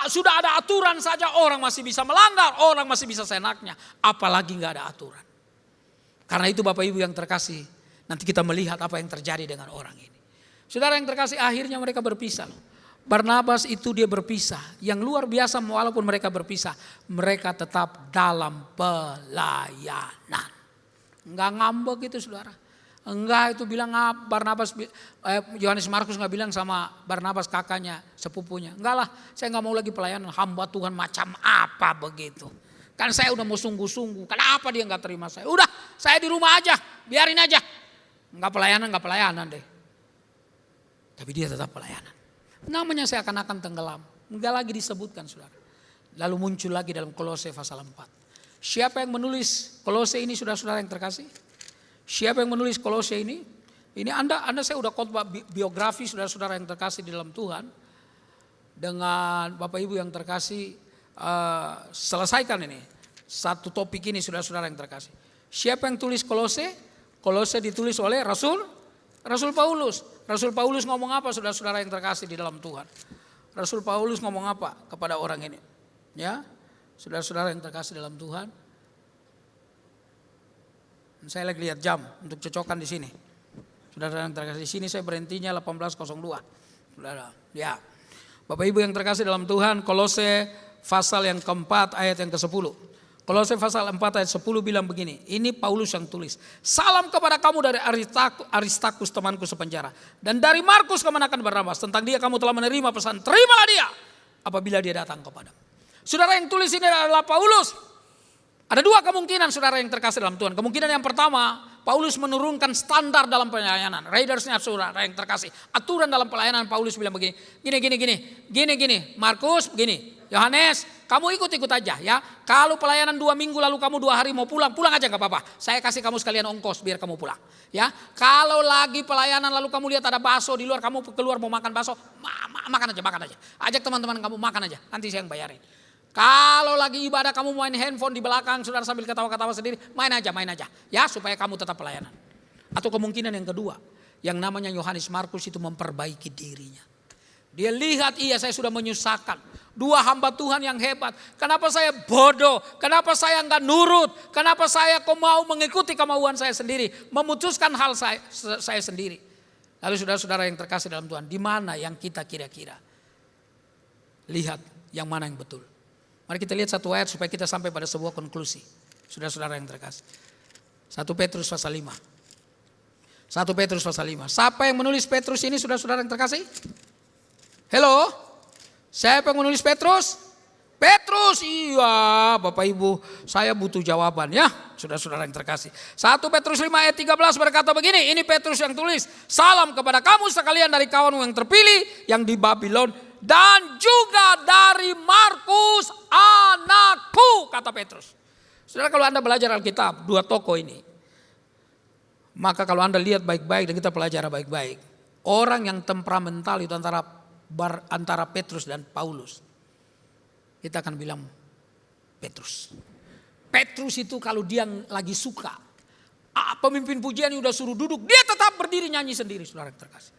Sudah ada aturan saja orang masih bisa melanggar, orang masih bisa seenaknya. Apalagi gak ada aturan. Karena itu Bapak Ibu yang terkasih, nanti kita melihat apa yang terjadi dengan orang ini. Saudara yang terkasih, akhirnya mereka berpisah. Barnabas itu dia berpisah. Yang luar biasa, walaupun mereka berpisah, mereka tetap dalam pelayanan. Enggak ngambek itu saudara. Enggak itu bilang Barnabas, Yohanes Markus enggak bilang sama Barnabas kakaknya, sepupunya. Enggak lah, saya enggak mau lagi pelayanan, hamba Tuhan macam apa begitu. Kan saya udah mau sungguh-sungguh, kenapa dia enggak terima saya? Udah, saya di rumah aja, biarin aja. Enggak pelayanan deh. Tapi dia tetap pelayanan. Namanya saya akan tenggelam. Enggak lagi disebutkan saudara. Lalu muncul lagi dalam Kolose pasal 4. Siapa yang menulis Kolose ini saudara-saudara yang terkasih? Siapa yang menulis Kolose ini? Ini Anda saya udah khotbah biografi saudara-saudara yang terkasih di dalam Tuhan. Dengan Bapak Ibu yang terkasih, selesaikan ini. Satu topik ini saudara-saudara yang terkasih. Siapa yang tulis Kolose? Kolose ditulis oleh Rasul Paulus. Rasul Paulus ngomong apa saudara-saudara yang terkasih di dalam Tuhan? Rasul Paulus ngomong apa kepada orang ini? Ya, saudara-saudara yang terkasih dalam Tuhan. Saya lagi lihat jam untuk cocokkan di sini. Saudara yang terkasih di sini saya berhentinya 18.02. Saudara, ya. Bapak Ibu yang terkasih dalam Tuhan, Kolose pasal yang keempat ayat yang ke-10. Kolose pasal 4 ayat 10 bilang begini, ini Paulus yang tulis. Salam kepada kamu dari Aristarkus temanku sepenjara. Dan dari Markus kemenakan Barnabas. Tentang dia kamu telah menerima pesan, terimalah dia apabila dia datang kepadamu. Saudara yang tulis ini adalah Paulus. Ada 2 kemungkinan saudara yang terkasih dalam Tuhan. Kemungkinan yang pertama, Paulus menurunkan standar dalam pelayanan. Raidersnya saudara yang terkasih. Aturan dalam pelayanan Paulus bilang begini. Gini. Markus begini. Yohanes, kamu ikut aja ya. Kalau pelayanan 2 minggu lalu kamu 2 hari mau pulang aja gak apa-apa. Saya kasih kamu sekalian ongkos biar kamu pulang. Ya, kalau lagi pelayanan lalu kamu lihat ada bakso di luar, kamu keluar mau makan bakso, makan aja. Ajak teman-teman kamu makan aja. Nanti saya yang bayarin. Kalau lagi ibadah kamu main handphone di belakang, saudara sambil ketawa-ketawa sendiri, main aja. Ya, supaya kamu tetap pelayanan. Atau kemungkinan yang kedua, yang namanya Yohanes Markus itu memperbaiki dirinya. Dia lihat, iya saya sudah menyusahkan. Dua hamba Tuhan yang hebat. Kenapa saya bodoh? Kenapa saya enggak nurut? Kenapa saya kok mau mengikuti kemauan saya sendiri? Memutuskan hal saya sendiri. Lalu saudara-saudara yang terkasih dalam Tuhan, di mana yang kita kira-kira? Lihat yang mana yang betul. Mari kita lihat satu ayat supaya kita sampai pada sebuah konklusi. Saudara-saudara yang terkasih. 1 Petrus pasal 5. 1 Petrus pasal 5. Siapa yang menulis Petrus ini, saudara-saudara yang terkasih? Hello? Siapa yang menulis Petrus? Petrus, iya Bapak Ibu, saya butuh jawaban ya, saudara-saudara yang terkasih. 1 Petrus 5 ayat 13 berkata begini, ini Petrus yang tulis. Salam kepada kamu sekalian dari kawanmu yang terpilih, yang di Babylon, dan juga dari Markus anakku, kata Petrus. Saudara, kalau Anda belajar Alkitab, dua tokoh ini, maka kalau Anda lihat baik-baik dan kita pelajari baik-baik, orang yang temperamental itu antara Petrus dan Paulus. Kita akan bilang Petrus. Petrus itu kalau dia lagi suka, pemimpin pujian yang udah suruh duduk, dia tetap berdiri nyanyi sendiri, saudara yang terkasih.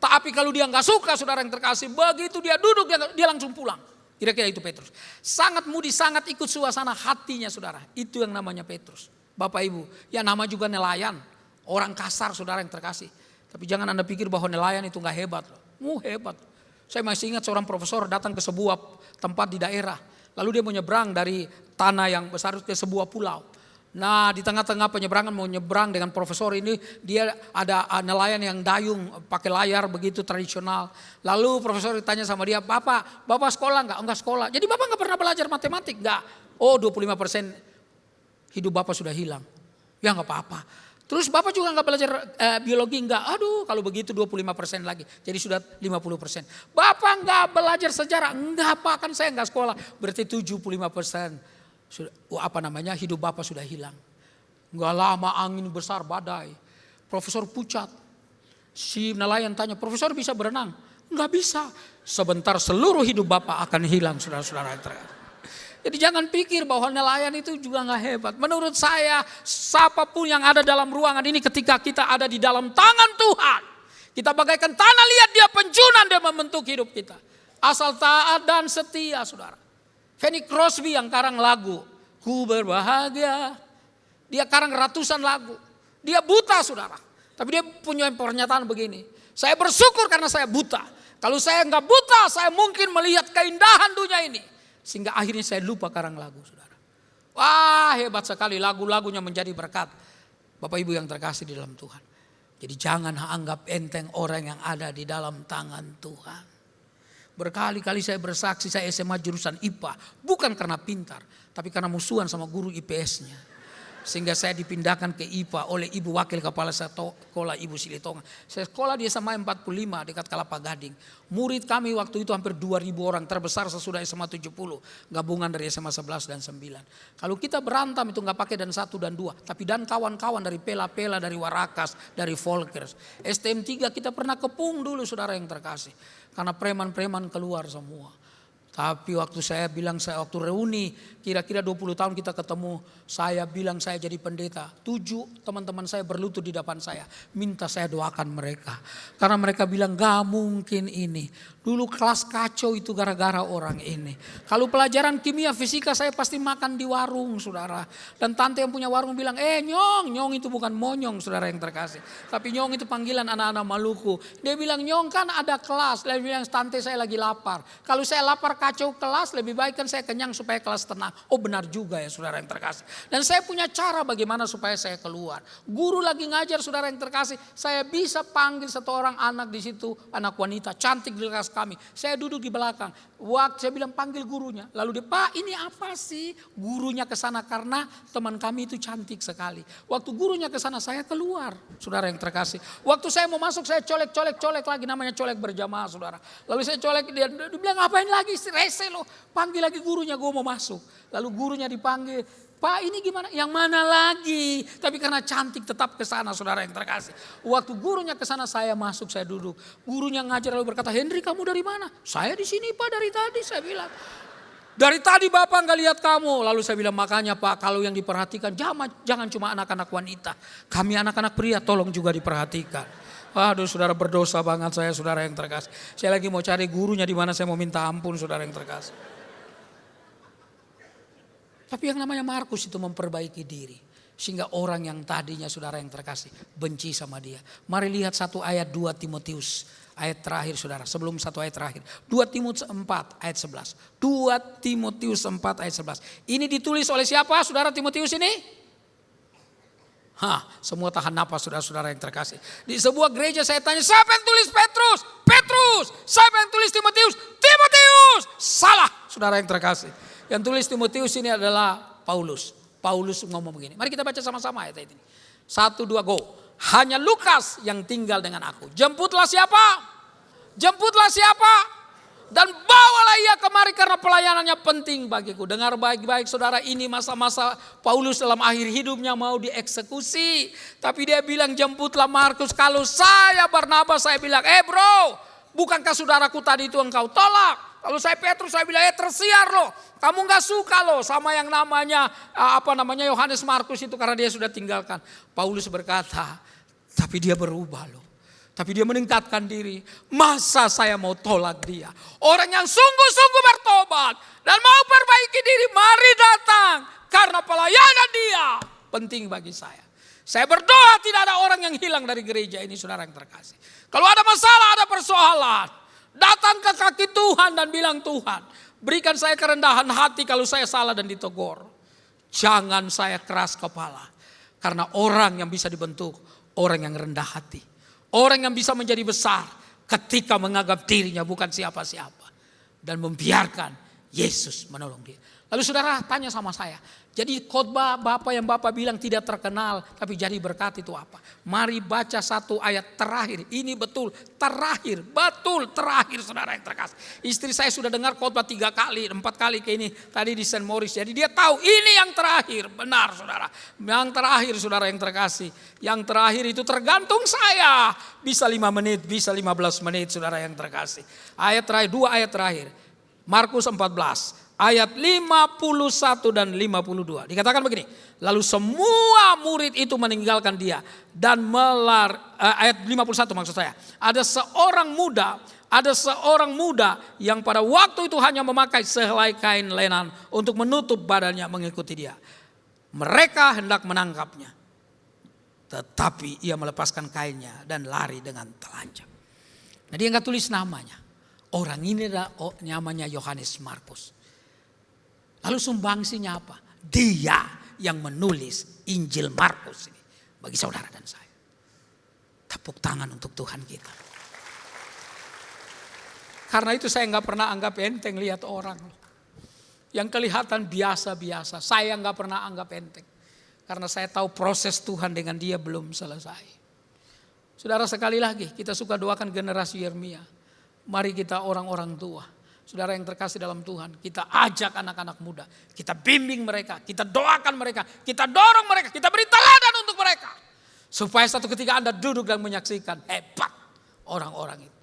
Tapi kalau dia nggak suka, saudara yang terkasih, begitu dia duduk dia langsung pulang. Kira-kira itu Petrus. Sangat mudi, sangat ikut suasana hatinya, saudara. Itu yang namanya Petrus. Bapak Ibu, ya nama juga nelayan, orang kasar, saudara yang terkasih. Tapi jangan Anda pikir bahwa nelayan itu nggak hebat. Hebat. Saya masih ingat seorang profesor datang ke sebuah tempat di daerah. Lalu dia mau nyebrang dari tanah yang besar ke sebuah pulau. Nah, di tengah-tengah penyeberangan mau nyebrang dengan profesor ini, dia ada nelayan yang dayung pakai layar begitu tradisional. Lalu profesor ditanya sama dia, Bapak sekolah enggak? Enggak sekolah. Jadi Bapak enggak pernah belajar matematik? Enggak. Oh, 25% hidup Bapak sudah hilang. Ya enggak apa-apa. Terus Bapak juga enggak belajar biologi? Enggak. Aduh, kalau begitu 25% lagi. Jadi sudah 50%. Bapak enggak belajar sejarah? Enggak, Pak, kan saya enggak sekolah. Berarti 75%. Hidup Bapak sudah hilang. Enggak lama angin besar badai. Profesor pucat. Si nelayan tanya, Profesor bisa berenang? Enggak bisa. Sebentar seluruh hidup Bapak akan hilang, saudara-saudara. Jadi jangan pikir bahwa nelayan itu juga enggak hebat. Menurut saya, siapapun yang ada dalam ruangan ini ketika kita ada di dalam tangan Tuhan, kita bagaikan tanah liat, dia penjunan, dia membentuk hidup kita. Asal taat dan setia, saudara. Fanny Crosby yang karang lagu, Ku Berbahagia. Dia karang ratusan lagu. Dia buta, saudara. Tapi dia punya pernyataan begini. Saya bersyukur karena saya buta. Kalau saya enggak buta, saya mungkin melihat keindahan dunia ini. Sehingga akhirnya saya lupa karang lagu, saudara. Wah, hebat sekali, lagu-lagunya menjadi berkat. Bapak Ibu yang terkasih di dalam Tuhan. Jadi jangan anggap enteng orang yang ada di dalam tangan Tuhan. Berkali-kali saya bersaksi, saya SMA jurusan IPA. Bukan karena pintar, tapi karena musuhan sama guru IPS-nya. Sehingga saya dipindahkan ke IPA oleh Ibu Wakil Kepala Sekolah Ibu Silitonga. Saya sekolah di SMA 45 dekat Kelapa Gading. Murid kami waktu itu hampir 2.000 orang, terbesar sesudah SMA 70. Gabungan dari SMA 11 dan 9. Kalau kita berantem itu gak pakai dan 1 dan 2. Tapi dan kawan-kawan dari Pela-Pela, dari Warakas, dari Volkers. STM 3 kita pernah kepung dulu, saudara yang terkasih. Karena preman-preman keluar semua. Tapi waktu saya bilang, waktu reuni kira-kira 20 tahun kita ketemu, saya bilang saya jadi pendeta. 7 teman-teman saya berlutut di depan saya, minta saya doakan mereka. Karena mereka bilang gak mungkin ini. Dulu kelas kacau itu gara-gara orang ini. Kalau pelajaran kimia fisika saya pasti makan di warung, saudara. Dan tante yang punya warung bilang, Nyong itu bukan monyong, saudara yang terkasih. Tapi Nyong itu panggilan anak-anak Maluku. Dia bilang, Nyong kan ada kelas. Dia bilang, tante saya lagi lapar. Kalau saya lapar kacau kelas, lebih baik kan saya kenyang supaya kelas tenang. Oh benar juga ya, saudara yang terkasih. Dan saya punya cara bagaimana supaya saya keluar. Guru lagi ngajar, saudara yang terkasih. Saya bisa panggil satu orang anak di situ, anak wanita cantik di kelas kami. Saya duduk di belakang. Waktu saya bilang panggil gurunya. Lalu dia, Pak ini apa sih? Gurunya ke sana karena teman kami itu cantik sekali. Waktu gurunya ke sana saya keluar, saudara yang terkasih. Waktu saya mau masuk saya colek lagi, namanya colek berjamaah, saudara. Lalu saya colek, dia bilang ngapain lagi? Rese lo, panggil lagi gurunya, gue mau masuk. Lalu gurunya dipanggil, Pak ini gimana? Yang mana lagi? Tapi karena cantik tetap ke sana, saudara yang terkasih. Waktu gurunya ke sana saya masuk, saya duduk. Gurunya ngajar lalu berkata, Henry kamu dari mana? Saya di sini Pak dari tadi, saya bilang. Dari tadi Bapak nggak lihat kamu. Lalu saya bilang makanya Pak kalau yang diperhatikan jangan cuma anak-anak wanita. Kami anak-anak pria tolong juga diperhatikan. Waduh saudara, berdosa banget saya saudara yang terkasih. Saya lagi mau cari gurunya di mana saya mau minta ampun saudara yang terkasih. Tapi yang namanya Markus itu memperbaiki diri. Sehingga orang yang tadinya saudara yang terkasih benci sama dia. Mari lihat satu ayat 2 Timotius. Ayat terakhir saudara, sebelum satu ayat terakhir. 2 Timotius 4 ayat 11. 2 Timotius 4 ayat 11. Ini ditulis oleh siapa saudara Timotius ini? Semua tahan napas saudara-saudara yang terkasih. Di sebuah gereja saya tanya, siapa yang tulis Petrus? Petrus. Siapa yang tulis Timotius? Timotius. Salah saudara yang terkasih. Yang tulis Timotius ini adalah Paulus. Paulus ngomong begini. Mari kita baca sama-sama ayat ini. 1, 2, go. Hanya Lukas yang tinggal dengan aku. Jemputlah siapa? Jemputlah siapa? Dan bawalah ia kemari karena pelayanannya penting bagiku. Dengar baik-baik saudara, ini masa-masa Paulus dalam akhir hidupnya mau dieksekusi. Tapi dia bilang jemputlah Markus. Kalau saya Barnabas saya bilang, bro, bukankah saudaraku tadi itu engkau tolak? Kalau saya Petrus saya bilang, tersiar loh. Kamu gak suka loh sama yang namanya Yohanes Markus itu karena dia sudah tinggalkan. Paulus berkata, tapi dia berubah loh. Tapi dia meningkatkan diri. Masa saya mau tolak dia? Orang yang sungguh-sungguh bertobat dan mau perbaiki diri, mari datang. Karena pelayanan dia penting bagi saya. Saya berdoa tidak ada orang yang hilang dari gereja ini saudara yang terkasih. Kalau ada masalah, ada persoalan, datang ke kaki Tuhan dan bilang, Tuhan, berikan saya kerendahan hati kalau saya salah dan ditegur. Jangan saya keras kepala. Karena orang yang bisa dibentuk, orang yang rendah hati. Orang yang bisa menjadi besar ketika menganggap dirinya bukan siapa-siapa. Dan membiarkan Yesus menolong dia. Lalu saudara tanya sama saya, jadi khotbah Bapak yang Bapak bilang tidak terkenal, tapi jadi berkat itu apa? Mari baca satu ayat terakhir. Ini betul terakhir, betul terakhir saudara yang terkasih. Istri saya sudah dengar khotbah 3 kali, 4 kali ke ini tadi di St. Maurice. Jadi dia tahu ini yang terakhir, benar saudara. Yang terakhir saudara yang terkasih. Yang terakhir itu tergantung saya. Bisa 5 menit, bisa 15 menit saudara yang terkasih. Ayat terakhir, 2 ayat terakhir. Markus 14. Ayat 51 dan 52. Dikatakan begini. Lalu semua murid itu meninggalkan dia. Dan ayat 51 maksud saya. Ada seorang muda yang pada waktu itu hanya memakai sehelai kain lenan untuk menutup badannya mengikuti dia. Mereka hendak menangkapnya. Tetapi ia melepaskan kainnya dan lari dengan telanjang. Nah dia gak tulis namanya. Orang ini namanya Yohanes Markus. Lalu sumbangsinya apa? Dia yang menulis Injil Markus ini bagi saudara dan saya. Tepuk tangan untuk Tuhan kita. Karena itu saya nggak pernah anggap enteng lihat orang yang kelihatan biasa-biasa. Saya nggak pernah anggap enteng. Karena saya tahu proses Tuhan dengan dia belum selesai. Saudara sekali lagi kita suka doakan generasi Yeremia. Mari kita orang-orang tua. Saudara yang terkasih dalam Tuhan, kita ajak anak-anak muda, kita bimbing mereka, kita doakan mereka, kita dorong mereka, kita beri teladan untuk mereka. Supaya satu ketika Anda duduk dan menyaksikan, hebat orang-orang itu.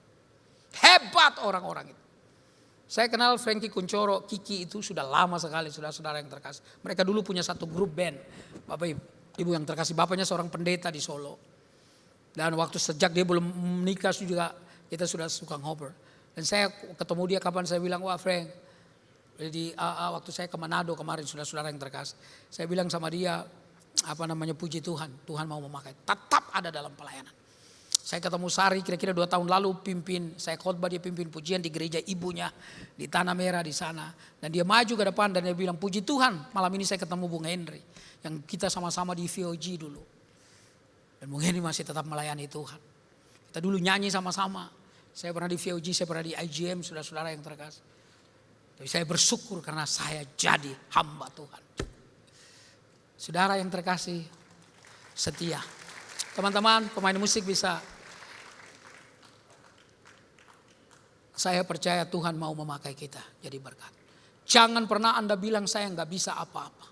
Hebat orang-orang itu. Saya kenal Frankie Kuncoro, Kiki itu sudah lama sekali saudara-saudara yang terkasih. Mereka dulu punya satu grup band, Bapak Ibu yang terkasih, bapaknya seorang pendeta di Solo. Dan waktu sejak dia belum menikah juga kita sudah suka ngobrol. Dan saya ketemu dia kapan saya bilang, wah Frank, jadi waktu saya ke Manado kemarin saudara-saudara yang terkasih. Saya bilang sama dia, puji Tuhan, Tuhan mau memakai, tetap ada dalam pelayanan. Saya ketemu Sari kira-kira 2 tahun lalu saya khotbah, dia pimpin pujian di gereja ibunya di Tanah Merah di sana. Dan dia maju ke depan dan dia bilang, puji Tuhan malam ini saya ketemu Bung Henry. Yang kita sama-sama di VOG dulu. Dan Bung Henry masih tetap melayani Tuhan. Kita dulu nyanyi sama-sama. Saya pernah di VOG, saya pernah di IGM, saudara-saudara yang terkasih. Tapi saya bersyukur karena saya jadi hamba Tuhan. Saudara yang terkasih, setia. Teman-teman, pemain musik bisa. Saya percaya Tuhan mau memakai kita jadi berkat. Jangan pernah Anda bilang saya nggak bisa apa-apa.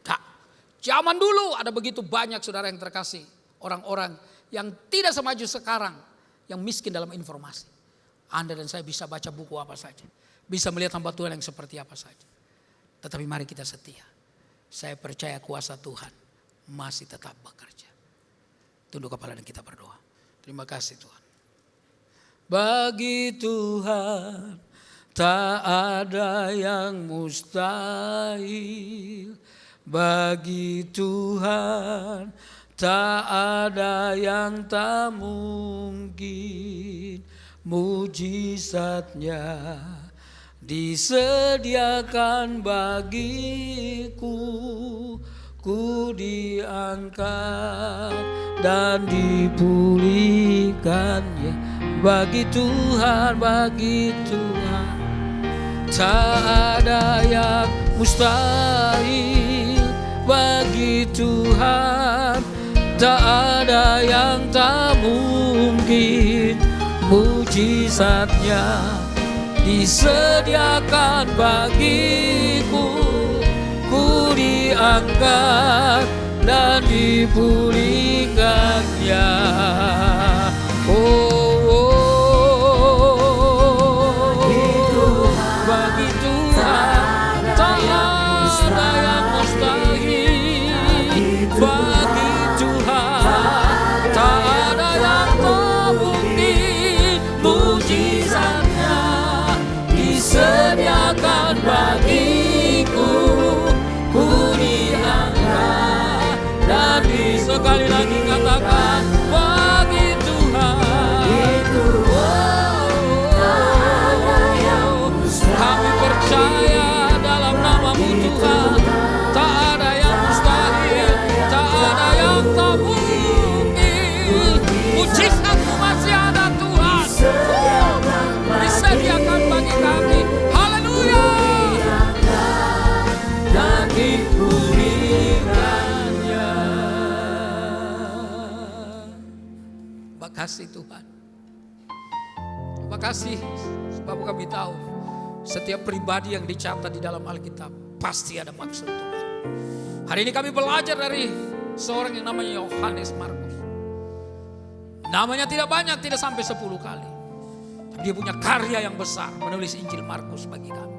Enggak. Zaman dulu ada begitu banyak saudara yang terkasih. Orang-orang yang tidak semaju sekarang. Yang miskin dalam informasi. Anda dan saya bisa baca buku apa saja. Bisa melihat hamba Tuhan yang seperti apa saja. Tetapi mari kita setia. Saya percaya kuasa Tuhan masih tetap bekerja. Tunduk kepala dan kita berdoa. Terima kasih Tuhan. Bagi Tuhan tak ada yang mustahil. Bagi Tuhan tak ada yang tak mungkin. Mujizatnya disediakan bagiku. Ku diangkat dan dipulihkannya. Bagi Tuhan tak ada yang mustahil. Bagi Tuhan tak ada yang tak mungkin. Mujizatnya disediakan bagiku. Ku diangkat dan dipulihkannya. Bagi Tuhan tak ada yang mustahil. Bagi Tuhan tak ada yang tak mungkin. Mujizatnya disediakan bagiku. Ku diangkat dan sekali lagi katakan bagi Tuhan. Kami percaya dalam nama-Mu Tuhan. Tak ada yang mustahil, tak ada yang tak mungkin. Mujizat-Mu masih ada Tuhan. Disediakan bagi kami. Haleluya. Dan dipulihkannya. Terima kasih Tuhan. Terima kasih sebab kami tahu setiap pribadi yang dicatat di dalam Alkitab pasti ada maksud Tuhan. Hari ini kami belajar dari seorang yang namanya Yohanes Markus. Namanya tidak banyak, tidak sampai 10 kali. Tapi dia punya karya yang besar menulis Injil Markus bagi kami.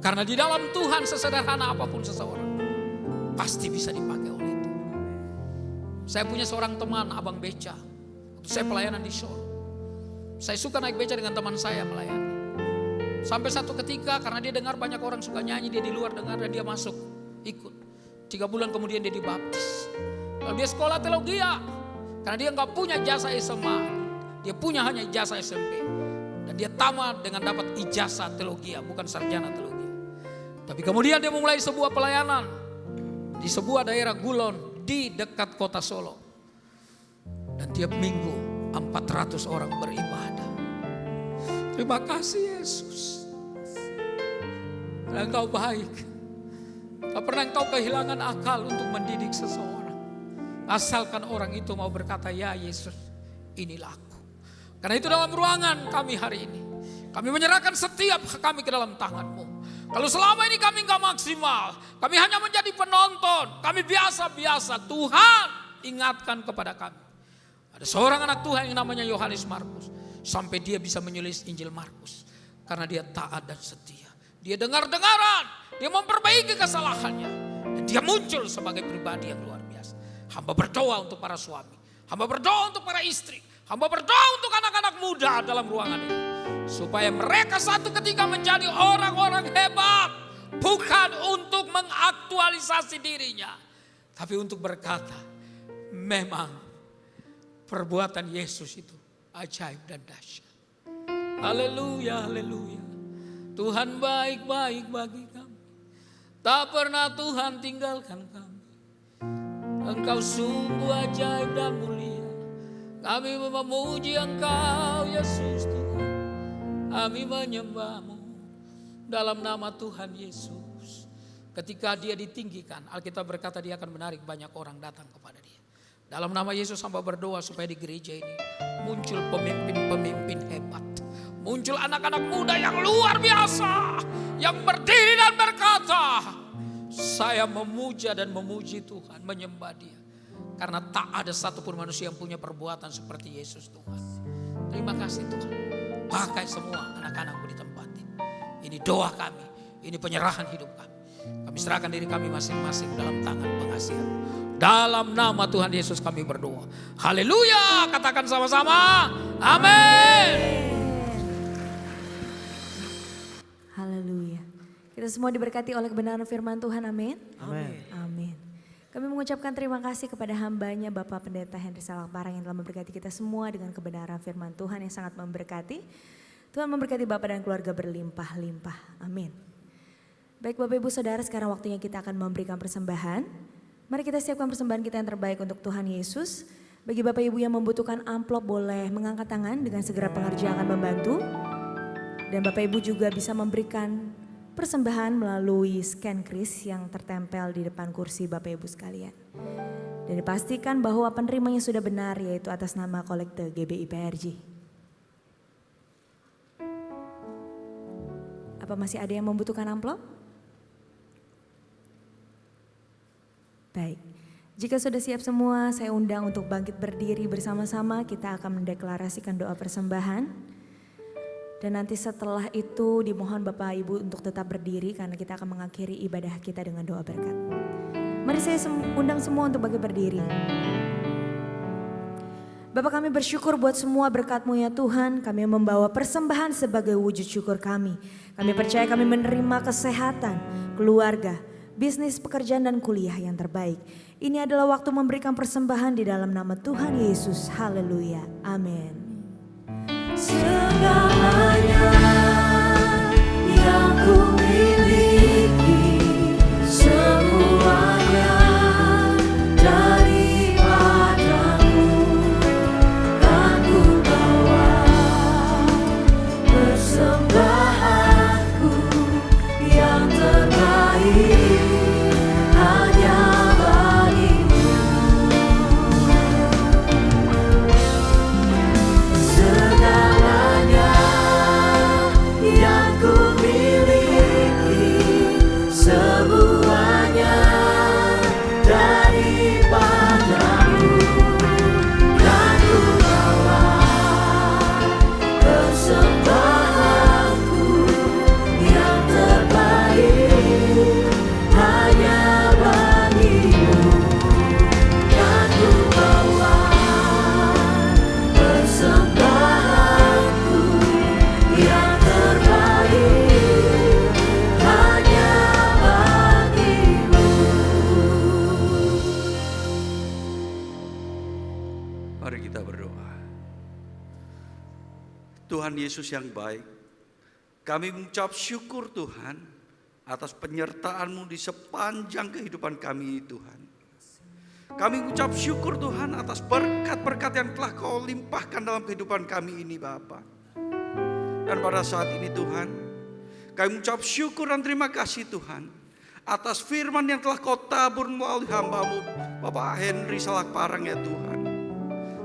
Karena di dalam Tuhan sesederhana apapun seseorang pasti bisa dipakai oleh Tuhan. Saya punya seorang teman, Abang Beca. Waktu saya pelayanan di Solo, saya suka naik beca dengan teman saya melayani. Sampai satu ketika karena dia dengar banyak orang suka nyanyi, dia di luar dengar dan dia masuk ikut. 3 bulan kemudian dia dibaptis. Lalu dia sekolah teologi karena dia nggak punya ijazah SMA, dia punya hanya ijazah SMP. Dan dia tamat dengan dapat ijazah teologi, bukan sarjana teologi. Tapi kemudian dia memulai sebuah pelayanan di sebuah daerah Gulon di dekat kota Solo. Dan tiap minggu 400 orang beribadah. Terima kasih Yesus. Engkau baik. Tak pernah engkau kehilangan akal untuk mendidik seseorang. Asalkan orang itu mau berkata, ya Yesus, inilah aku. Karena itu dalam ruangan kami hari ini, kami menyerahkan setiap kami ke dalam tangan-Mu. Kalau selama ini kami enggak maksimal, kami hanya menjadi penonton, kami biasa-biasa, Tuhan ingatkan kepada kami. Ada seorang anak Tuhan yang namanya Yohanes Markus. Sampai dia bisa menulis Injil Markus. Karena dia taat dan setia. Dia dengar-dengaran. Dia memperbaiki kesalahannya. Dan dia muncul sebagai pribadi yang luar biasa. Hamba berdoa untuk para suami. Hamba berdoa untuk para istri. Hamba berdoa untuk anak-anak muda dalam ruangan ini. Supaya mereka satu ketika menjadi orang-orang hebat. Bukan untuk mengaktualisasi dirinya. Tapi untuk berkata, memang perbuatan Yesus itu ajaib dan dahsyat. Haleluya, haleluya. Tuhan baik-baik bagi kami. Tak pernah Tuhan tinggalkan kami. Engkau sungguh ajaib dan mulia. Kami memuji Engkau Yesus Tuhan. Kami menyembah-Mu dalam nama Tuhan Yesus. Ketika dia ditinggikan, Alkitab berkata dia akan menarik banyak orang datang kepada dia. Dalam nama Yesus hamba berdoa supaya di gereja ini muncul pemimpin-pemimpin hebat. Muncul anak-anak muda yang luar biasa. Yang berdiri dan berkata, saya memuja dan memuji Tuhan, menyembah Dia. Karena tak ada satupun manusia yang punya perbuatan seperti Yesus Tuhan. Terima kasih Tuhan. Pakai semua anak-anak-Mu di tempat ini. Ini doa kami, ini penyerahan hidup kami. Kami serahkan diri kami masing-masing dalam tangan pengasihan. Dalam nama Tuhan Yesus kami berdoa. Haleluya, katakan sama-sama. Amin. Haleluya. Kita semua diberkati oleh kebenaran firman Tuhan, amin. Amin. Amin. Kami mengucapkan terima kasih kepada hambanya Bapak Pendeta Henry Salakparang yang telah memberkati kita semua dengan kebenaran firman Tuhan yang sangat memberkati. Tuhan memberkati Bapak dan keluarga berlimpah-limpah. Amin. Baik Bapak Ibu Saudara, sekarang waktunya kita akan memberikan persembahan. Mari kita siapkan persembahan kita yang terbaik untuk Tuhan Yesus. Bagi Bapak Ibu yang membutuhkan amplop boleh mengangkat tangan, dengan segera pengerja akan membantu. Dan Bapak Ibu juga bisa memberikan persembahan melalui scan kris yang tertempel di depan kursi Bapak Ibu sekalian. Dan dipastikan bahwa penerimanya sudah benar, yaitu atas nama kolekte GBI PRJ. Apa masih ada yang membutuhkan amplop? Baik, jika sudah siap semua, saya undang untuk bangkit berdiri bersama-sama. Kita akan mendeklarasikan doa persembahan. Dan nanti setelah itu dimohon Bapak Ibu untuk tetap berdiri karena kita akan mengakhiri ibadah kita dengan doa berkat. Mari saya undang semua untuk bangkit berdiri. Bapak, kami bersyukur buat semua berkat-Mu ya Tuhan. Kami membawa persembahan sebagai wujud syukur kami. Kami percaya kami menerima kesehatan, keluarga, bisnis, pekerjaan dan kuliah yang terbaik. Ini adalah waktu memberikan persembahan di dalam nama Tuhan Yesus. Haleluya. Amin. Segalanya yang ku miliki, semuanya daripadamu, kan ku bawa persembahanku yang terbaik hanya bagimu. Segalanya yang ku miliki, semuanya daripadamu, kan ku bawa persembahanku yang terbaik hanya bagimu, kan ku bawa persembahanku yang terbaik hanya bagimu. Mari kita berdoa. Tuhan Yesus yang baik, kami mengucap syukur Tuhan atas penyertaan-Mu di sepanjang kehidupan kami Tuhan. Kami mengucap syukur Tuhan atas berkat-berkat yang telah Kau limpahkan dalam kehidupan kami ini Bapa. Dan pada saat ini Tuhan, kami mengucap syukur dan terima kasih Tuhan atas firman yang telah Kau tabur melalui hamba-Mu Bapak Henry Salakparang ya Tuhan.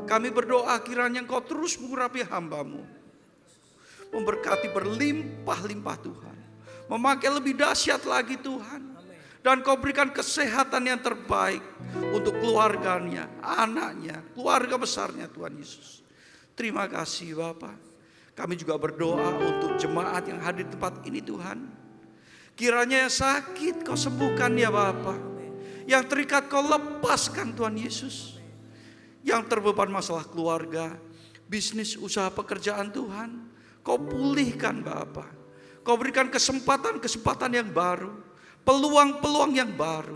Kami berdoa kiranya Engkau terus mengurapi hamba-Mu, memberkati berlimpah-limpah Tuhan, memakai lebih dahsyat lagi Tuhan. Dan Kau berikan kesehatan yang terbaik untuk keluarganya, anaknya, keluarga besarnya Tuhan Yesus. Terima kasih Bapa. Kami juga berdoa untuk jemaat yang hadir di tempat ini Tuhan. Kiranya yang sakit Kau sembuhkan ya Bapa. Yang terikat Kau lepaskan Tuhan Yesus. Yang terbeban masalah keluarga, bisnis, usaha, pekerjaan Tuhan, Kau pulihkan Bapa. Kau berikan kesempatan-kesempatan yang baru, peluang-peluang yang baru.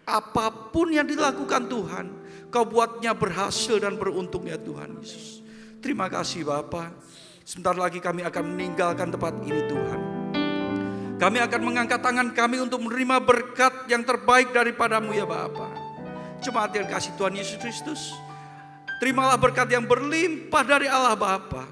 Apapun yang dilakukan Tuhan, Kau buatnya berhasil dan beruntung ya Tuhan Yesus. Terima kasih Bapa. Sebentar lagi kami akan meninggalkan tempat ini Tuhan. Kami akan mengangkat tangan kami untuk menerima berkat yang terbaik daripada-Mu ya Bapa. Jemaat yang kasih Tuhan Yesus Kristus, terimalah berkat yang berlimpah dari Allah Bapa,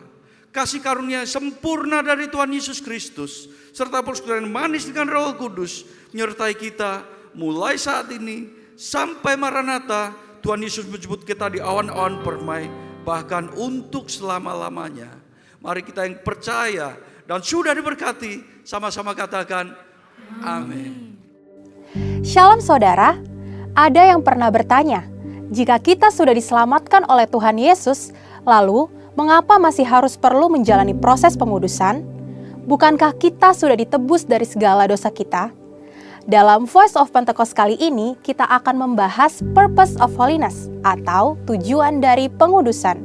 kasih karunia sempurna dari Tuhan Yesus Kristus, serta persekutuan manis dengan Roh Kudus menyertai kita mulai saat ini sampai Maranatha. Tuhan Yesus menjemput kita di awan-awan permai, bahkan untuk selama-lamanya. Mari kita yang percaya dan sudah diberkati, sama-sama katakan amin. Shalom saudara, ada yang pernah bertanya, jika kita sudah diselamatkan oleh Tuhan Yesus, lalu mengapa masih harus perlu menjalani proses pengudusan? Bukankah kita sudah ditebus dari segala dosa kita? Dalam Voice of Pentecost kali ini, kita akan membahas Purpose of Holiness atau tujuan dari pengudusan.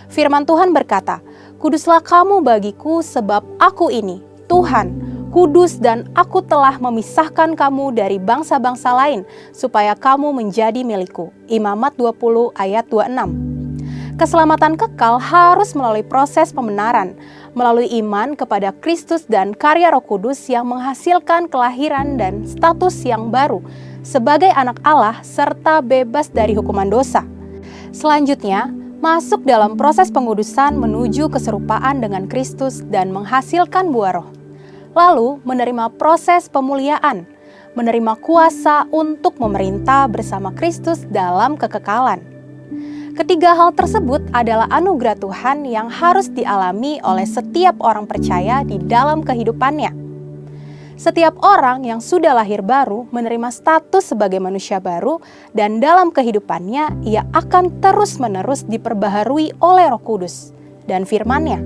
Firman Tuhan berkata, "Kuduslah kamu bagiku sebab aku ini, Tuhan, kudus dan aku telah memisahkan kamu dari bangsa-bangsa lain supaya kamu menjadi milikku." Imamat 20 ayat 26. Keselamatan kekal harus melalui proses pembenaran, melalui iman kepada Kristus dan karya Roh Kudus yang menghasilkan kelahiran dan status yang baru sebagai anak Allah serta bebas dari hukuman dosa. Selanjutnya, masuk dalam proses pengudusan menuju keserupaan dengan Kristus dan menghasilkan buah roh. Lalu menerima proses pemuliaan, menerima kuasa untuk memerintah bersama Kristus dalam kekekalan. Ketiga hal tersebut adalah anugerah Tuhan yang harus dialami oleh setiap orang percaya di dalam kehidupannya. Setiap orang yang sudah lahir baru menerima status sebagai manusia baru dan dalam kehidupannya ia akan terus-menerus diperbaharui oleh Roh Kudus dan firman-Nya.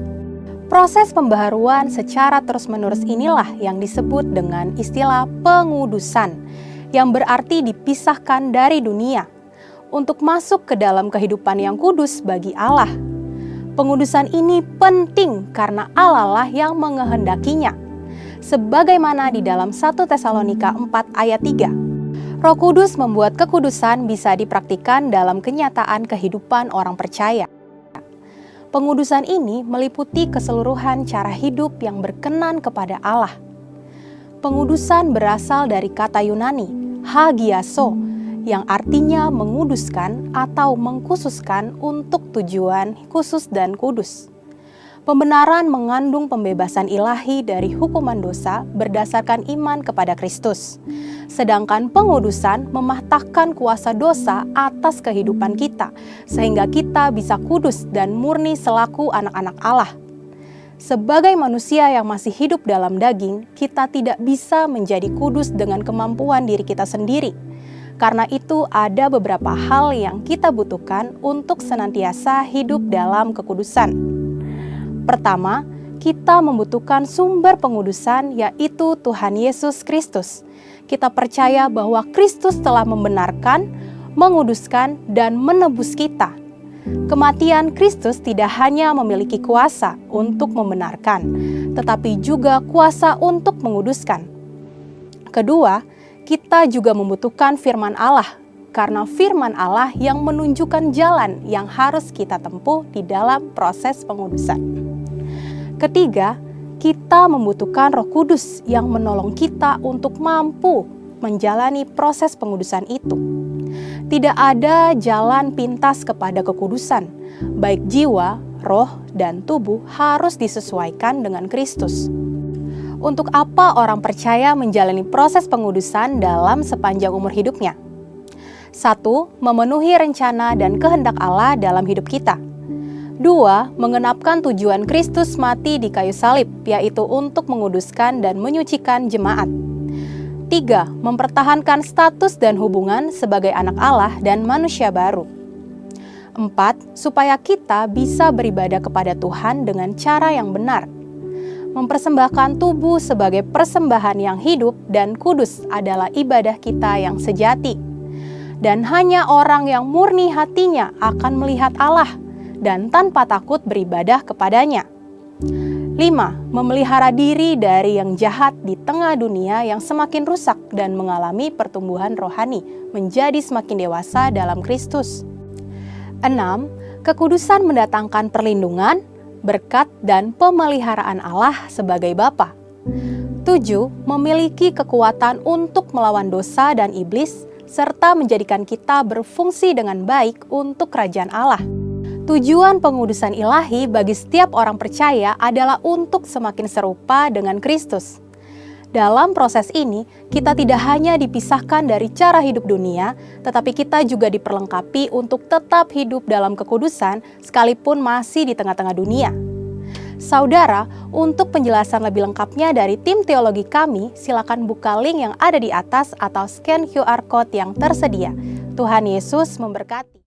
Proses pembaharuan secara terus-menerus inilah yang disebut dengan istilah pengudusan, yang berarti dipisahkan dari dunia untuk masuk ke dalam kehidupan yang kudus bagi Allah. Pengudusan ini penting karena Allah lah yang menghendaki-Nya. Sebagaimana di dalam 1 Tesalonika 4 ayat 3. Roh Kudus membuat kekudusan bisa dipraktikkan dalam kenyataan kehidupan orang percaya. Pengudusan ini meliputi keseluruhan cara hidup yang berkenan kepada Allah. Pengudusan berasal dari kata Yunani, hagiaso, yang artinya menguduskan atau mengkhususkan untuk tujuan khusus dan kudus. Pembenaran mengandung pembebasan ilahi dari hukuman dosa berdasarkan iman kepada Kristus. Sedangkan pengudusan mematahkan kuasa dosa atas kehidupan kita, sehingga kita bisa kudus dan murni selaku anak-anak Allah. Sebagai manusia yang masih hidup dalam daging, kita tidak bisa menjadi kudus dengan kemampuan diri kita sendiri. Karena itu ada beberapa hal yang kita butuhkan untuk senantiasa hidup dalam kekudusan. Pertama, kita membutuhkan sumber pengudusan yaitu Tuhan Yesus Kristus. Kita percaya bahwa Kristus telah membenarkan, menguduskan, dan menebus kita. Kematian Kristus tidak hanya memiliki kuasa untuk membenarkan, tetapi juga kuasa untuk menguduskan. Kedua, kita juga membutuhkan firman Allah, karena firman Allah yang menunjukkan jalan yang harus kita tempuh di dalam proses pengudusan. Ketiga, kita membutuhkan Roh Kudus yang menolong kita untuk mampu menjalani proses pengudusan itu. Tidak ada jalan pintas kepada kekudusan, baik jiwa, roh, dan tubuh harus disesuaikan dengan Kristus. Untuk apa orang percaya menjalani proses pengudusan dalam sepanjang umur hidupnya? 1. Memenuhi rencana dan kehendak Allah dalam hidup kita. 2. Mengenapkan tujuan Kristus mati di kayu salib, yaitu untuk menguduskan dan menyucikan jemaat. 3. Mempertahankan status dan hubungan sebagai anak Allah dan manusia baru. 4. Supaya kita bisa beribadah kepada Tuhan dengan cara yang benar. Mempersembahkan tubuh sebagai persembahan yang hidup dan kudus adalah ibadah kita yang sejati. Dan hanya orang yang murni hatinya akan melihat Allah dan tanpa takut beribadah kepadanya. 5. Memelihara diri dari yang jahat di tengah dunia yang semakin rusak dan mengalami pertumbuhan rohani menjadi semakin dewasa dalam Kristus. 6. Kekudusan mendatangkan perlindungan, berkat, dan pemeliharaan Allah sebagai Bapa. 7. Memiliki kekuatan untuk melawan dosa dan iblis, serta menjadikan kita berfungsi dengan baik untuk kerajaan Allah. Tujuan pengudusan ilahi bagi setiap orang percaya adalah untuk semakin serupa dengan Kristus. Dalam proses ini, kita tidak hanya dipisahkan dari cara hidup dunia, tetapi kita juga diperlengkapi untuk tetap hidup dalam kekudusan sekalipun masih di tengah-tengah dunia. Saudara, untuk penjelasan lebih lengkapnya dari tim teologi kami, silakan buka link yang ada di atas atau scan QR Code yang tersedia. Tuhan Yesus memberkati.